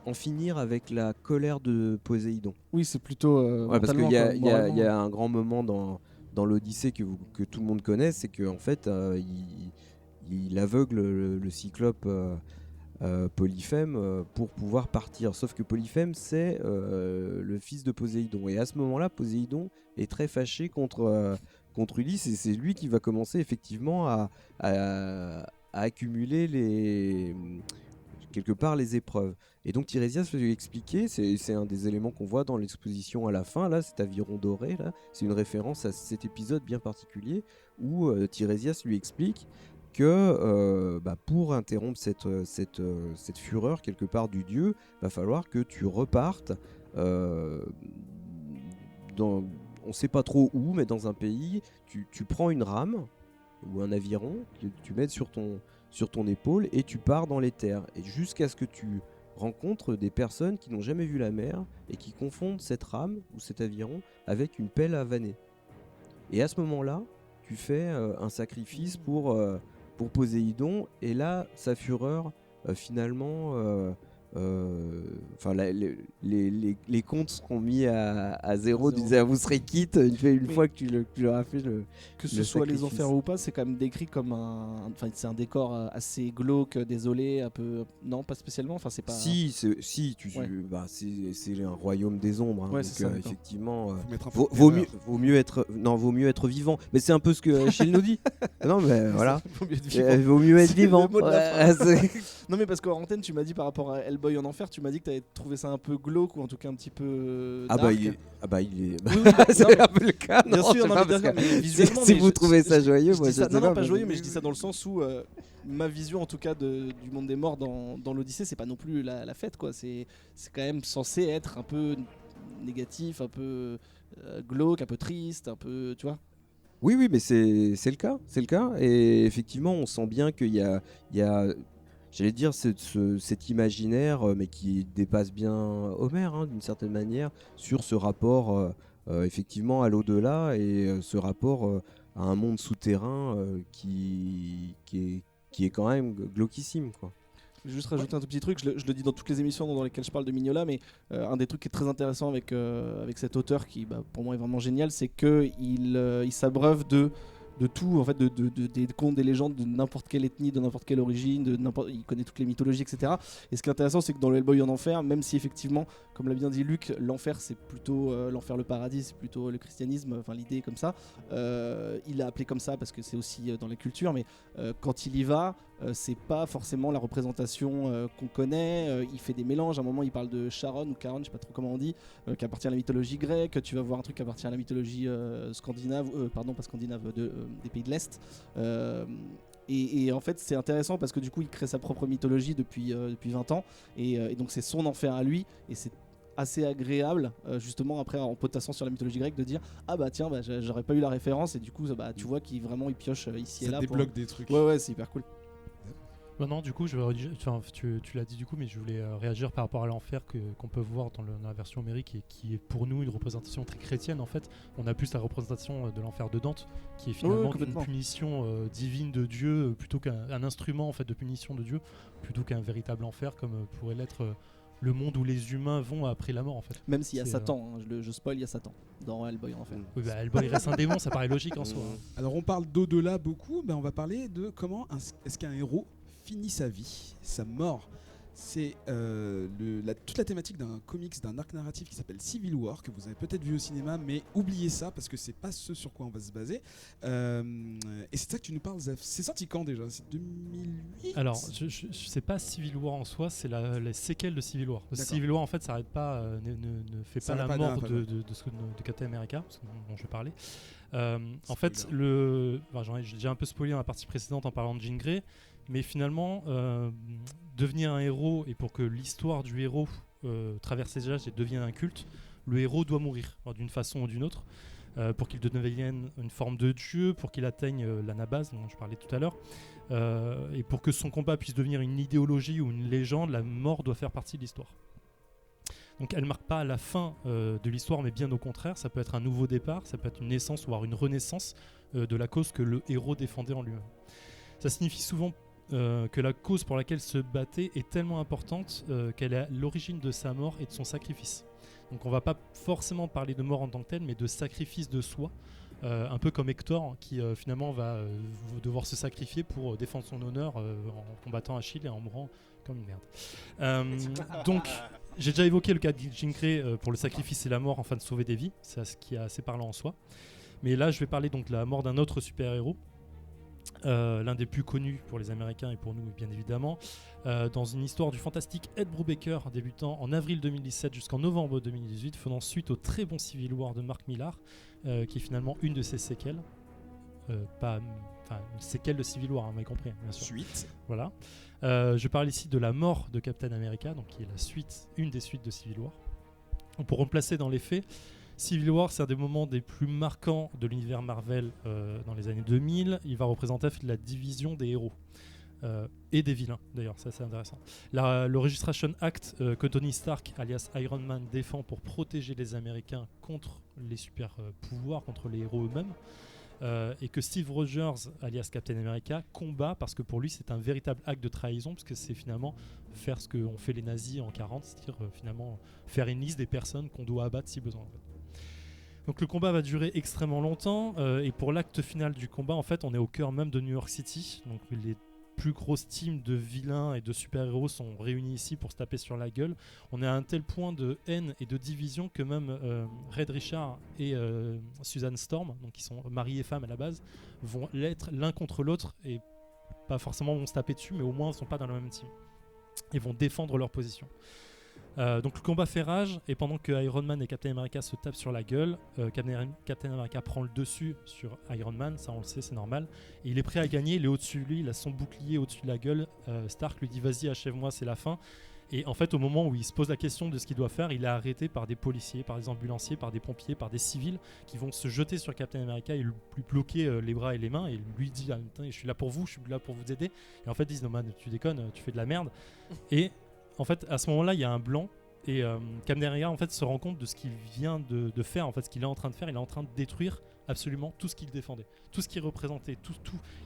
en finir avec la colère de Poséidon. Oui, c'est plutôt parce qu'il y a un grand moment dans l'Odyssée que tout le monde connaît, c'est qu'en fait il aveugle le cyclope Polyphème pour pouvoir partir. Sauf que Polyphème, c'est le fils de Poséidon. Et à ce moment-là, Poséidon est très fâché contre Ulysse, et c'est lui qui va commencer effectivement à accumuler quelque part les épreuves. Et donc Tirésias va lui expliquer, c'est un des éléments qu'on voit dans l'exposition à la fin, là, cet aviron doré, là, c'est une référence à cet épisode bien particulier où Tirésias lui explique que pour interrompre cette fureur quelque part du dieu, va falloir que tu repartes on sait pas trop où, mais dans un pays, tu prends une rame ou un aviron que tu mets sur ton épaule, et tu pars dans les terres, et jusqu'à ce que tu rencontres des personnes qui n'ont jamais vu la mer et qui confondent cette rame ou cet aviron avec une pelle à vanner. Et à ce moment-là, tu fais un sacrifice pour Poséidon, et là, sa fureur, finalement, les comptes seront mis à zéro. Vous serez quitte une fois que tu leur as fait que ce soit les enfers ou pas, c'est quand même décrit comme c'est un décor assez glauque, désolé, un peu. Non, pas spécialement. Enfin, c'est pas. C'est un royaume des ombres. Hein, ouais, donc, c'est ça, effectivement, vaut mieux être vivant. Mais c'est un peu ce que Achille nous dit. Non, mais voilà. Vaut mieux être vivant. Non, mais parce qu'en antenne, tu m'as dit par rapport à Hellboy en enfer, tu m'as dit que t'avais trouvé ça un peu glauque, ou en tout cas un petit peu dark. Il est. Oui, c'est un peu le cas. Bien sûr, mais visuellement. Si vous trouvez ça joyeux, moi je non, pas joyeux, mais je dis ça dans le sens où ma vision, en tout cas, du monde des morts dans l'Odyssée, c'est pas non plus la fête, quoi. C'est quand même censé être un peu négatif, un peu glauque, un peu triste, un peu, tu vois. Oui, mais c'est le cas. Et effectivement, on sent bien qu'il y a j'allais dire cet imaginaire, mais qui dépasse bien Homère, hein, d'une certaine manière, sur ce rapport effectivement à l'au-delà, et ce rapport à un monde souterrain qui est quand même glauquissime, quoi. Je vais juste rajouter un tout petit truc, je le dis dans toutes les émissions dans lesquelles je parle de Mignola, mais un des trucs qui est très intéressant avec cet auteur qui pour moi est vraiment génial, c'est qu'il s'abreuve de tout, en fait, des contes, des légendes de n'importe quelle ethnie, de n'importe quelle origine, il connaît toutes les mythologies, etc. Et ce qui est intéressant, c'est que dans le Hellboy en enfer, même si effectivement, comme l'a bien dit Luc, l'enfer c'est plutôt l'enfer, le paradis, c'est plutôt le christianisme, enfin l'idée est comme ça. Il l'a appelé comme ça parce que c'est aussi dans la culture, mais quand il y va, c'est pas forcément la représentation qu'on connaît. Il fait des mélanges. À un moment, il parle de Charon ou Charon, je sais pas trop comment on dit, qui appartient à la mythologie grecque. Tu vas voir un truc qui appartient à la mythologie scandinave, pas scandinave, des pays de l'Est. Et en fait, c'est intéressant parce que du coup, il crée sa propre mythologie depuis 20 ans. Et donc, c'est son enfer à lui. Et c'est assez agréable, justement, après, en potassant sur la mythologie grecque, de dire tiens, j'aurais pas eu la référence. Et du coup, tu vois qu'il vraiment il pioche ici et là. Ça débloque des trucs. Ouais, c'est hyper cool. Non, du coup, tu l'as dit du coup, mais je voulais réagir par rapport à l'enfer qu'on peut voir dans la version homérique, et qui est pour nous une représentation très chrétienne. En fait, on a plus la représentation de l'enfer de Dante, qui est finalement une punition divine de Dieu, plutôt qu'un instrument en fait de punition de Dieu, plutôt qu'un véritable enfer comme pourrait l'être le monde où les humains vont après la mort, en fait. Même s'il y a Satan, je spoil, il y a Satan dans Hellboy en enfer. Oui, Hellboy reste un démon, ça paraît logique en soi. Alors on parle d'au-delà beaucoup, on va parler de comment est-ce qu'un héros finit sa vie, sa mort. C'est toute la thématique d'un comics, d'un arc narratif qui s'appelle Civil War, que vous avez peut-être vu au cinéma, mais oubliez ça parce que c'est pas ce sur quoi on va se baser. Et c'est ça que tu nous parles, Zef. C'est sorti quand déjà? C'est 2008? Alors, je sais pas Civil War en soi, c'est les séquelles de Civil War. Parce que D'accord. Civil War en fait, ça arrête pas, ne fait Ça pas n'a la pas mort d'impact, de Captain America, dont je vais parler. En fait, Spoiler. j'ai déjà un peu spoilé dans la partie précédente en parlant de Jean Grey, mais finalement, devenir un héros et pour que l'histoire du héros traverse les âges et devienne un culte, le héros doit mourir d'une façon ou d'une autre. Pour qu'il devienne une forme de dieu, pour qu'il atteigne l'anabase dont je parlais tout à l'heure, et pour que son combat puisse devenir une idéologie ou une légende, la mort doit faire partie de l'histoire. Donc elle ne marque pas la fin de l'histoire, mais bien au contraire, ça peut être un nouveau départ, ça peut être une naissance, voire une renaissance de la cause que le héros défendait en lui-même. Ça signifie souvent que la cause pour laquelle se battait est tellement importante qu'elle est à l'origine de sa mort et de son sacrifice. Donc on va pas forcément parler de mort en tant que telle, mais de sacrifice de soi, un peu comme Hector qui finalement va devoir se sacrifier pour défendre son honneur en combattant Achille et en mourant comme une merde. Donc j'ai déjà évoqué le cas de Jean Grey pour le sacrifice et la mort afin de sauver des vies, c'est ce qui est assez parlant en soi. Mais là je vais parler donc de la mort d'un autre super-héros. L'un des plus connus pour les Américains et pour nous bien évidemment, dans une histoire du fantastique Ed Brubaker débutant en avril 2017 jusqu'en novembre 2018, faisant suite au très bon Civil War de Mark Millar, qui est finalement une de ses séquelles, une séquelle de Civil War, vous m'avez compris, bien sûr. Suite. Voilà. Je parle ici de la mort de Captain America, donc qui est la suite, une des suites de Civil War. Donc, pour replacer dans les faits, Civil War, c'est un des moments des plus marquants de l'univers Marvel dans les années 2000. Il va représenter la division des héros et des vilains, d'ailleurs, ça c'est intéressant. Le Registration Act que Tony Stark, alias Iron Man, défend pour protéger les Américains contre les super pouvoirs, contre les héros eux-mêmes, et que Steve Rogers, alias Captain America, combat parce que pour lui c'est un véritable acte de trahison, parce que c'est finalement faire ce qu'ont fait les nazis en 40, c'est-à-dire finalement faire une liste des personnes qu'on doit abattre si besoin en fait. Donc le combat va durer extrêmement longtemps et pour l'acte final du combat, en fait, on est au cœur même de New York City. Donc les plus grosses teams de vilains et de super-héros sont réunis ici pour se taper sur la gueule. On est à un tel point de haine et de division que même Red Richard et Susan Storm, donc qui sont mari et femme à la base, vont l'être l'un contre l'autre et pas forcément vont se taper dessus, mais au moins ne sont pas dans la même team. Ils vont défendre leur position. Donc le combat fait rage et pendant que Iron Man et Captain America se tapent sur la gueule, Captain America prend le dessus sur Iron Man, ça on le sait, c'est normal, et il est prêt à gagner, il est au-dessus de lui, il a son bouclier au-dessus de la gueule. Stark lui dit vas-y achève-moi, c'est la fin. Et en fait au moment où il se pose la question de ce qu'il doit faire, il est arrêté par des policiers, par des ambulanciers, par des pompiers, par des civils qui vont se jeter sur Captain America et lui bloquer les bras et les mains et lui dit ah, je suis là pour vous, je suis là pour vous aider. Et en fait ils disent non man tu déconnes, tu fais de la merde. Et en fait, à ce moment-là, il y a un blanc et Captain America en fait se rend compte de ce qu'il vient de faire, en fait, ce qu'il est en train de faire. Il est en train de détruire absolument tout ce qu'il défendait, tout ce qu'il représentait, tout.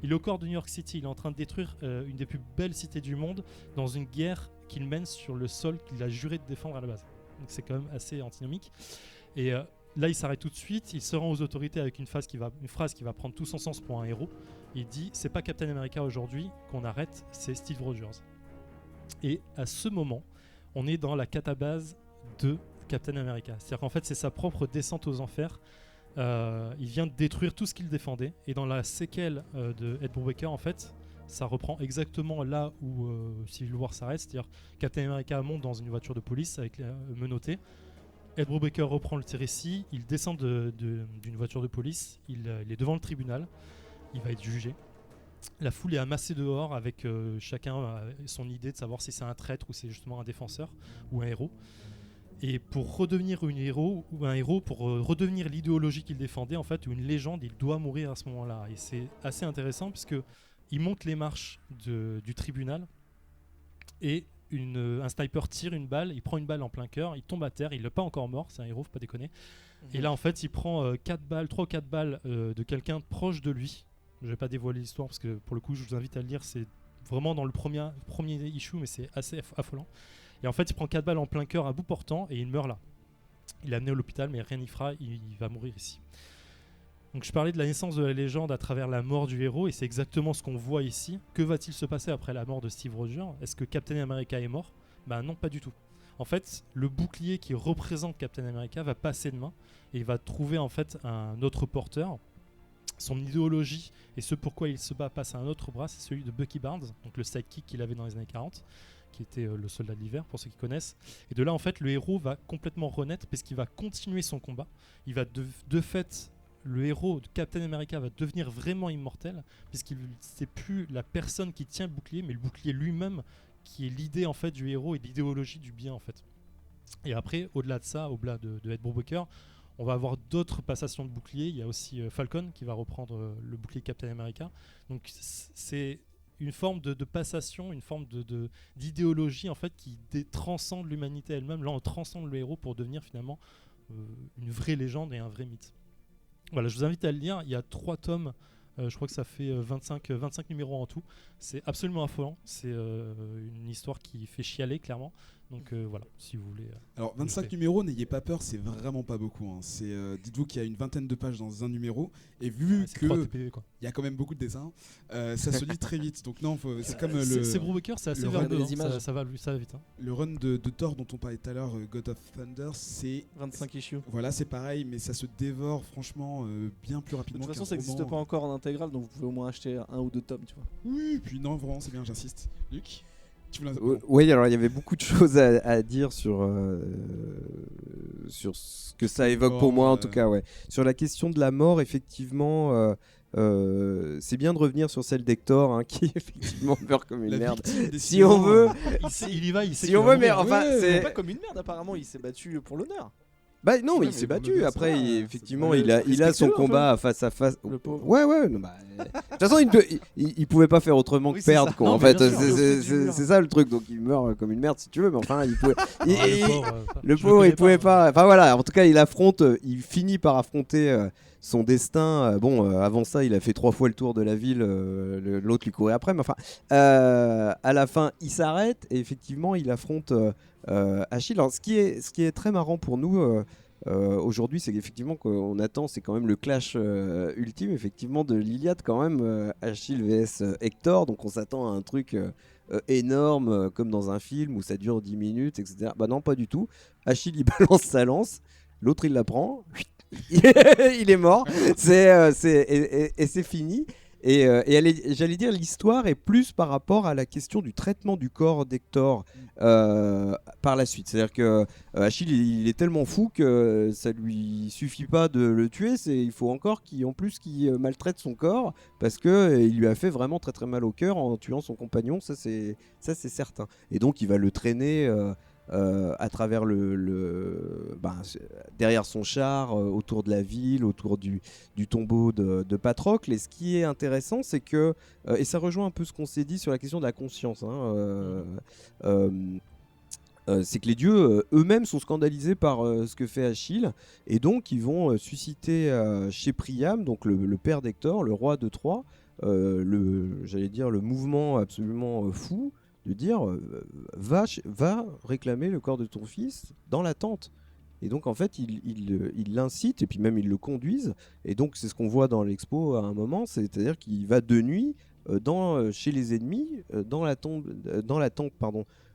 Il est au corps de New York City. Il est en train de détruire une des plus belles cités du monde dans une guerre qu'il mène sur le sol qu'il a juré de défendre à la base. Donc c'est quand même assez antinomique. Et là, il s'arrête tout de suite. Il se rend aux autorités avec une phrase qui va prendre tout son sens pour un héros. Il dit c'est pas Captain America aujourd'hui qu'on arrête, c'est Steve Rogers. Et à ce moment, on est dans la catabase de Captain America. C'est-à-dire qu'en fait, c'est sa propre descente aux enfers. Il vient de détruire tout ce qu'il défendait. Et dans la séquelle de Ed Brubaker, en fait, ça reprend exactement là où Civil War s'arrête. C'est-à-dire Captain America monte dans une voiture de police avec menotté. Ed Brubaker reprend le récit. Il descend d'une voiture de police. Il est devant le tribunal. Il va être jugé. La foule est amassée dehors avec chacun son idée de savoir si c'est un traître ou c'est justement un défenseur ou un héros. Et pour redevenir un héros, pour redevenir l'idéologie qu'il défendait, en fait, ou une légende, il doit mourir à ce moment-là. Et c'est assez intéressant puisque il monte les marches du tribunal et un sniper tire une balle, il prend une balle en plein cœur, il tombe à terre, il n'est pas encore mort, c'est un héros, faut pas déconner. Et là, en fait, il prend 3 ou 4 balles de quelqu'un proche de lui. Je vais pas dévoiler l'histoire parce que pour le coup je vous invite à le lire, c'est vraiment dans le premier issue mais c'est assez affolant. Et en fait il prend 4 balles en plein cœur à bout portant et il meurt là. Il est amené à l'hôpital mais rien n'y fera, il va mourir ici. Donc je parlais de la naissance de la légende à travers la mort du héros et c'est exactement ce qu'on voit ici. Que va-t-il se passer après la mort de Steve Rogers ? Est-ce que Captain America est mort ? Bah non, pas du tout. En fait, le bouclier qui représente Captain America va passer de main et il va trouver en fait un autre porteur. Son idéologie et ce pourquoi il se bat passe à un autre bras, c'est celui de Bucky Barnes, donc le sidekick qu'il avait dans les années 40, qui était le soldat de l'hiver pour ceux qui connaissent. Et de là en fait le héros va complètement renaître parce qu'il va continuer son combat. Il va de fait, le héros de Captain America va devenir vraiment immortel puisqu'il c'est plus la personne qui tient le bouclier mais le bouclier lui-même qui est l'idée en fait du héros et l'idéologie du bien en fait. Et après au-delà de ça, au-delà de Ed Brubaker, on va avoir d'autres passations de bouclier. Il y a aussi Falcon qui va reprendre le bouclier Captain America. Donc c'est une forme de passation, une forme d'idéologie en fait qui transcende l'humanité elle-même. Là, on transcende le héros pour devenir finalement une vraie légende et un vrai mythe. Voilà, je vous invite à le lire. Il y a 3 tomes. Je crois que ça fait 25 numéros en tout. C'est absolument affolant. C'est une histoire qui fait chialer clairement. Donc voilà, si vous voulez. Alors 25 numéros, n'ayez pas peur, c'est vraiment pas beaucoup. Hein. Dites-vous qu'il y a une vingtaine de pages dans un numéro, et vu que il y a quand même beaucoup de dessins, ça se lit très vite. Donc non, c'est comme le. C'est Brubaker, c'est assez verbeux. Ça va vite. Hein. Le run de Thor dont on parlait tout à l'heure, God of Thunder, c'est 25 issues. Voilà, c'est pareil, mais ça se dévore franchement bien plus rapidement. De toute façon, ça n'existe pas encore en intégrale, donc vous pouvez au moins acheter 1 ou 2 tomes, tu vois. Oui, puis non, vraiment, c'est bien, j'insiste. Luc. Oui, alors il y avait beaucoup de choses à dire sur ce que ça évoque pour moi en tout cas. Ouais. Sur la question de la mort, effectivement, c'est bien de revenir sur celle d'Hector hein, qui effectivement meurt comme une merde. Si on veut, il y va, il sait si on veut, mais enfin, c'est pas comme une merde apparemment. Il s'est battu pour l'honneur. Bah non, mais il s'est battu. Après, effectivement, il a son combat face à face. Le pauvre. Ouais. Non, bah, de toute façon, il pouvait pas faire autrement que perdre. Quoi. Non, en fait, c'est ça le truc. Donc il meurt comme une merde si tu veux. Mais enfin, il pouvait. Le pauvre, il pouvait pas. Enfin voilà. En tout cas, il finit par affronter son destin. Avant ça, il a fait 3 fois le tour de la ville. L'autre lui courait après. Mais enfin, à la fin, il s'arrête et effectivement, il affronte. Achille. Alors, ce qui est très marrant pour nous aujourd'hui, c'est qu'effectivement qu'on attend, c'est quand même le clash ultime, effectivement, de l'Iliade quand même, Achille vs Hector. Donc on s'attend à un truc énorme, comme dans un film où ça dure 10 minutes, etc. Bah non, pas du tout. Achille il balance sa lance, l'autre il la prend, il est mort. Et c'est fini. Et j'allais dire, l'histoire est plus par rapport à la question du traitement du corps d'Hector par la suite. C'est-à-dire que Achille, il est tellement fou que ça lui suffit pas de le tuer. Il faut encore qu'il maltraite son corps parce qu'il lui a fait vraiment très très mal au cœur en tuant son compagnon. Ça c'est certain. Et donc il va le traîner. À travers derrière son char, autour de la ville, autour du tombeau de Patrocle. Et ce qui est intéressant, c'est que, et ça rejoint un peu ce qu'on s'est dit sur la question de la conscience, c'est que les dieux eux-mêmes sont scandalisés par ce que fait Achille, et donc ils vont susciter chez Priam, donc le père d'Hector, le roi de Troie, le mouvement absolument fou, de dire va réclamer le corps de ton fils dans la tente. Et donc en fait il l'incite et puis même ils le conduisent, et donc c'est ce qu'on voit dans l'expo à un moment, c'est-à-dire qu'il va de nuit chez les ennemis dans la tente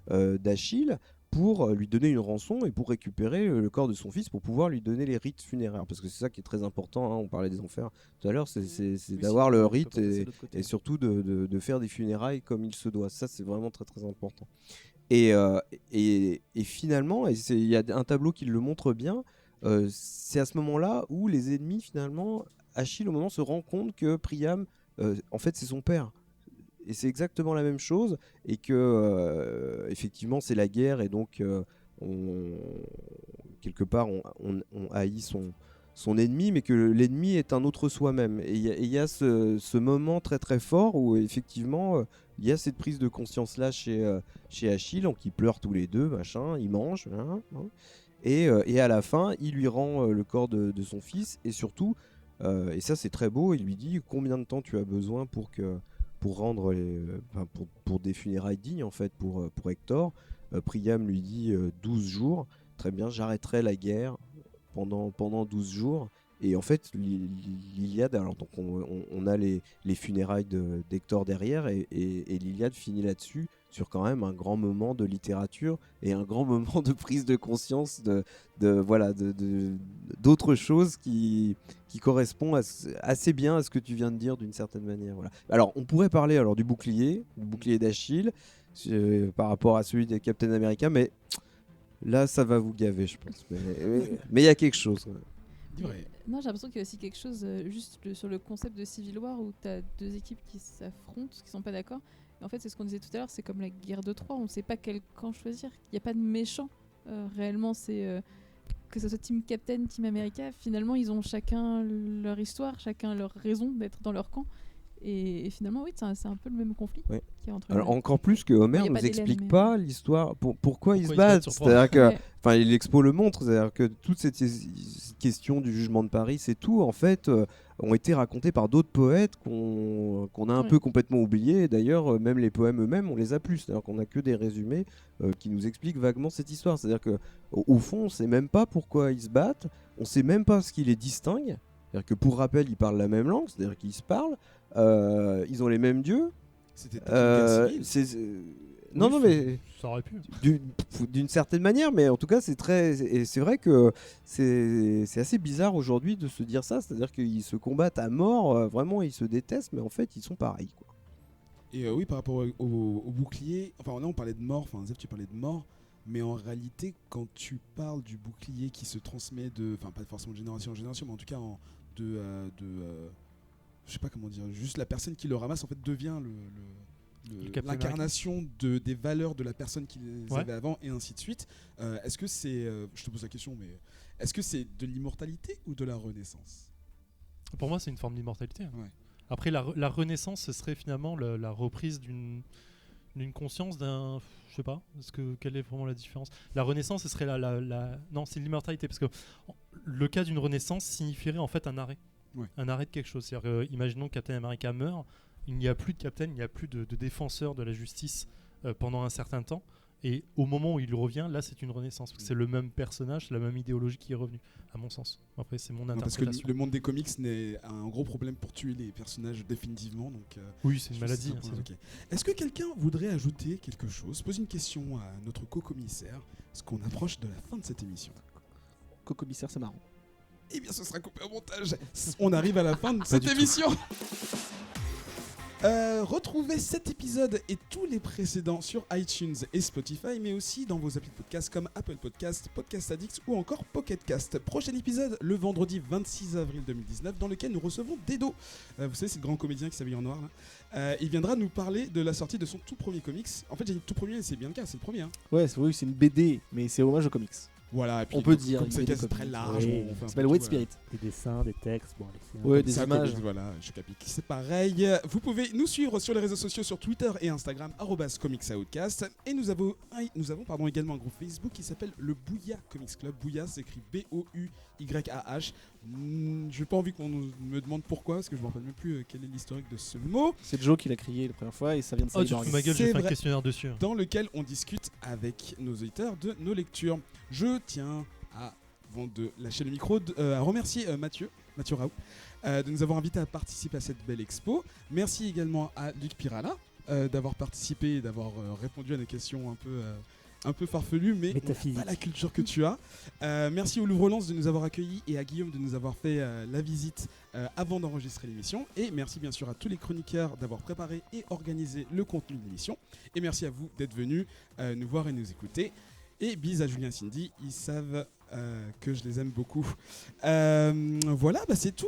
d'Achille pour lui donner une rançon et pour récupérer le corps de son fils pour pouvoir lui donner les rites funéraires, parce que c'est ça qui est très important, hein. On parlait des enfers tout à l'heure, c'est d'avoir le rite et surtout de faire des funérailles comme il se doit. Ça c'est vraiment très très important. Et finalement, il y a un tableau qui le montre bien, c'est à ce moment-là où les ennemis, finalement, Achille au moment se rend compte que Priam en fait c'est son père. Et c'est exactement la même chose, et que effectivement c'est la guerre, et donc quelque part on haït son ennemi, mais que l'ennemi est un autre soi-même. Et il y a ce moment très très fort où effectivement il y a cette prise de conscience là chez Achille, donc ils pleurent tous les deux, machin, ils mangent, et à la fin il lui rend le corps de son fils, et surtout, et ça c'est très beau, il lui dit combien de temps tu as besoin pour rendre pour des funérailles dignes en fait pour Hector. Priam lui dit 12 jours, très bien, j'arrêterai la guerre pendant 12 jours. Et en fait l'Iliade, alors donc on a les funérailles d'Hector derrière, et l'Iliade finit là-dessus sur quand même un grand moment de littérature et un grand moment de prise de conscience d'autres choses qui correspondent assez bien à ce que tu viens de dire d'une certaine manière. Voilà. Alors, on pourrait parler du bouclier d'Achille, par rapport à celui de Captain America, mais là, ça va vous gaver, je pense. Mais il y a quelque chose. Ouais. Non, j'ai l'impression qu'il y a aussi quelque chose sur le concept de Civil War où tu as deux équipes qui s'affrontent, qui sont pas d'accord. Et en fait, c'est ce qu'on disait tout à l'heure, c'est comme la guerre de Troie, on ne sait pas quel camp choisir. Il n'y a pas de méchant. Réellement, c'est que ce soit Team Captain, Team America, finalement, ils ont chacun leur histoire, chacun leur raison d'être dans leur camp. Et finalement, oui, c'est un peu le même conflit qu'il y a entre Alors, encore plus que Homer nous explique pas l'histoire, pourquoi ils se battent. C'est-à-dire que, il l'expo le montre, c'est-à-dire que toutes ces questions du jugement de Paris, c'est tout, en fait, ont été racontées par d'autres poètes qu'on a un peu complètement oubliés. D'ailleurs, même les poèmes eux-mêmes, on les a plus. C'est-à-dire qu'on n'a que des résumés qui nous expliquent vaguement cette histoire. C'est-à-dire qu'au fond, on ne sait même pas pourquoi ils se battent, on ne sait même pas ce qui les distingue. C'est-à-dire que pour rappel, ils parlent la même langue, c'est-à-dire qu'ils se parlent, ils ont les mêmes dieux. C'était une guerre civile. Non, mais ça aurait pu. D'une certaine manière, mais en tout cas, c'est vrai que c'est assez bizarre aujourd'hui de se dire ça, c'est-à-dire qu'ils se combattent à mort, vraiment, ils se détestent, mais en fait, ils sont pareils, quoi. Et oui, par rapport au bouclier, enfin là, on parlait de mort, enfin Zef, tu parlais de mort. Mais en réalité, quand tu parles du bouclier qui se transmet enfin pas forcément de génération en génération, mais en tout cas je sais pas comment dire, juste la personne qui le ramasse en fait devient l'incarnation des valeurs de la personne qui les avait avant et ainsi de suite. Est-ce que c'est, je te pose la question, mais est-ce que c'est de l'immortalité ou de la renaissance ? Pour moi, c'est une forme d'immortalité. Ouais. Après, la renaissance, ce serait finalement la reprise d'une conscience d'un... Je sais pas, quelle est vraiment la différence ? La renaissance, ce serait non, c'est l'immortalité, parce que le cas d'une renaissance signifierait en fait un arrêt. Ouais. Un arrêt de quelque chose. C'est-à-dire, imaginons que Captain America meurt, il n'y a plus de Captain, il n'y a plus de défenseur de la justice pendant un certain temps, et au moment où il revient, là c'est une renaissance, parce que c'est le même personnage, c'est la même idéologie qui est revenue, à mon sens. Après, c'est mon interprétation. Parce que le monde des comics a un gros problème pour tuer les personnages définitivement. Donc, oui, c'est une maladie. Okay. Est-ce que quelqu'un voudrait ajouter quelque chose ? Poser une question à notre co-commissaire, parce qu'on approche de la fin de cette émission. Co-commissaire, c'est marrant. Eh bien, ce sera coupé au montage. On arrive à la fin de cette émission. Retrouvez cet épisode et tous les précédents sur iTunes et Spotify, mais aussi dans vos applis de podcast comme Apple Podcast, Podcast Addict ou encore Pocket Cast. Prochain épisode le vendredi 26 avril 2019, dans lequel nous recevons Dedo. Vous savez, c'est le grand comédien qui s'habille en noir là. Il viendra nous parler de la sortie de son tout premier comics. En fait, j'ai dit tout premier, c'est bien le cas, c'est le premier. Hein. Ouais, oui, c'est une BD, mais c'est hommage aux comics. Voilà, et puis on peut dire comme c'est très large, ça s'appelle White Spirit. Des dessins, des textes, des images. Voilà, je capique. C'est pareil. Vous pouvez nous suivre sur les réseaux sociaux, sur Twitter et Instagram @comicsoutcast. Et nous avons également un groupe Facebook qui s'appelle le Bouya Comics Club. Bouya s'écrit BOUYAH. Je n'ai pas envie qu'on me demande pourquoi, parce que je ne me rappelle même plus quel est l'historique de ce mot. C'est Joe qui l'a crié la première fois et ça vient de tu fous ma gueule, j'ai fait un questionnaire dessus. Dans lequel on discute avec nos auditeurs de nos lectures. Je tiens avant de lâcher le micro, à remercier Mathieu Raoult de nous avoir invités à participer à cette belle expo. Merci également à Luc Pirala d'avoir participé et d'avoir répondu à des questions un peu farfelues, mais pas la culture que tu as. Merci au Louvre-Lens de nous avoir accueillis et à Guillaume de nous avoir fait la visite avant d'enregistrer l'émission. Et merci bien sûr à tous les chroniqueurs d'avoir préparé et organisé le contenu de l'émission. Et merci à vous d'être venus nous voir et nous écouter. Et bis à Julien et Cindy, ils savent que je les aime beaucoup. Voilà, c'est tout.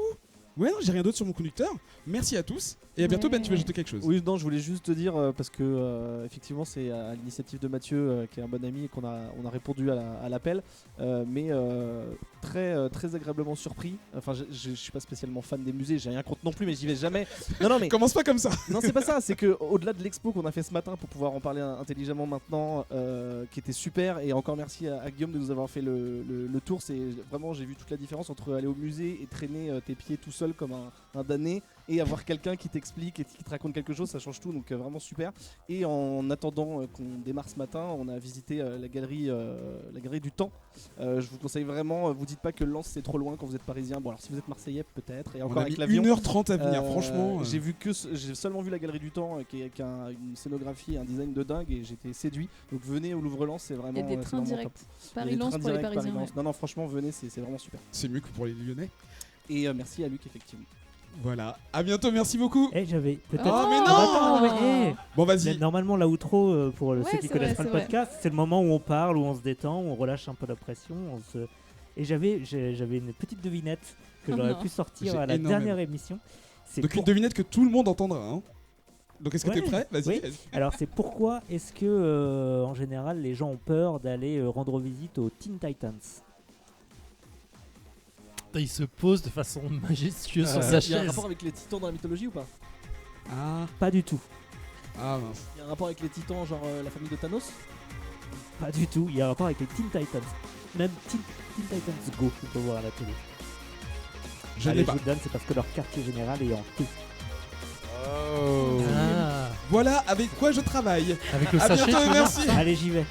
Ouais, non, j'ai rien d'autre sur mon conducteur. Merci à tous. Et à bientôt. Ben, tu veux ajouter quelque chose ? Oui, non, je voulais juste te dire, parce que effectivement, c'est à l'initiative de Mathieu, qui est un bon ami, et qu'on a répondu à l'appel. Mais très agréablement surpris. Enfin, je suis pas spécialement fan des musées, j'ai rien contre non plus, mais j'y vais jamais. Non, mais commence pas comme ça. Non, c'est pas ça. C'est que au-delà de l'expo qu'on a fait ce matin pour pouvoir en parler intelligemment maintenant, qui était super. Et encore merci à Guillaume de nous avoir fait le tour. C'est vraiment, j'ai vu toute la différence entre aller au musée et traîner tes pieds tout seul comme un damné et avoir quelqu'un qui t'explique t'explique et qui te raconte quelque chose, ça change tout, donc vraiment super. Et en attendant qu'on démarre ce matin, on a visité la galerie du temps. Je vous conseille vraiment, vous dites pas que Lens c'est trop loin quand vous êtes parisien. Bon alors si vous êtes marseillais peut-être, et encore On a avec mis l'avion. 1h30 à venir, franchement. J'ai seulement vu la galerie du temps qui a une scénographie, un design de dingue, et j'étais séduit. Donc venez au Louvre-Lens, c'est vraiment. Il y a des trains directs. Paris-Lens pour les Parisiens. Ouais. Non, franchement, venez, c'est vraiment super. C'est mieux que pour les Lyonnais. Et merci à Luc, effectivement. Voilà, à bientôt, merci beaucoup. J'avais peut-être. Oh, mais non attends, Bon, vas-y. Normalement, l'outro, pour ceux qui connaissent pas le vrai. podcast, c'est le moment où on parle, où on se détend, où on relâche un peu la pression. Et j'avais une petite devinette que j'aurais pu sortir J'ai à la énormément. dernière émission. Donc une devinette que tout le monde entendra. Hein. Donc est-ce que t'es prêt? Vas-y. Oui. Alors c'est pourquoi est-ce que en général les gens ont peur d'aller rendre visite aux Teen Titans? Il se pose de façon majestueuse sur sa Il y a un chaise. rapport avec les titans dans la mythologie ou pas? Pas du tout. Ah mince. Il y a un rapport avec les titans, genre la famille de Thanos? Pas du tout. Il y a un rapport avec les Teen Titans. Même Teen Titans Go, on peut voir à la télé. Je Allez, l'ai pas. je vous donne, c'est parce que leur quartier général est en T. Oh. Ah, Voilà avec quoi je travaille. avec le À sachet. bientôt tu et veux dire merci. Allez, j'y vais.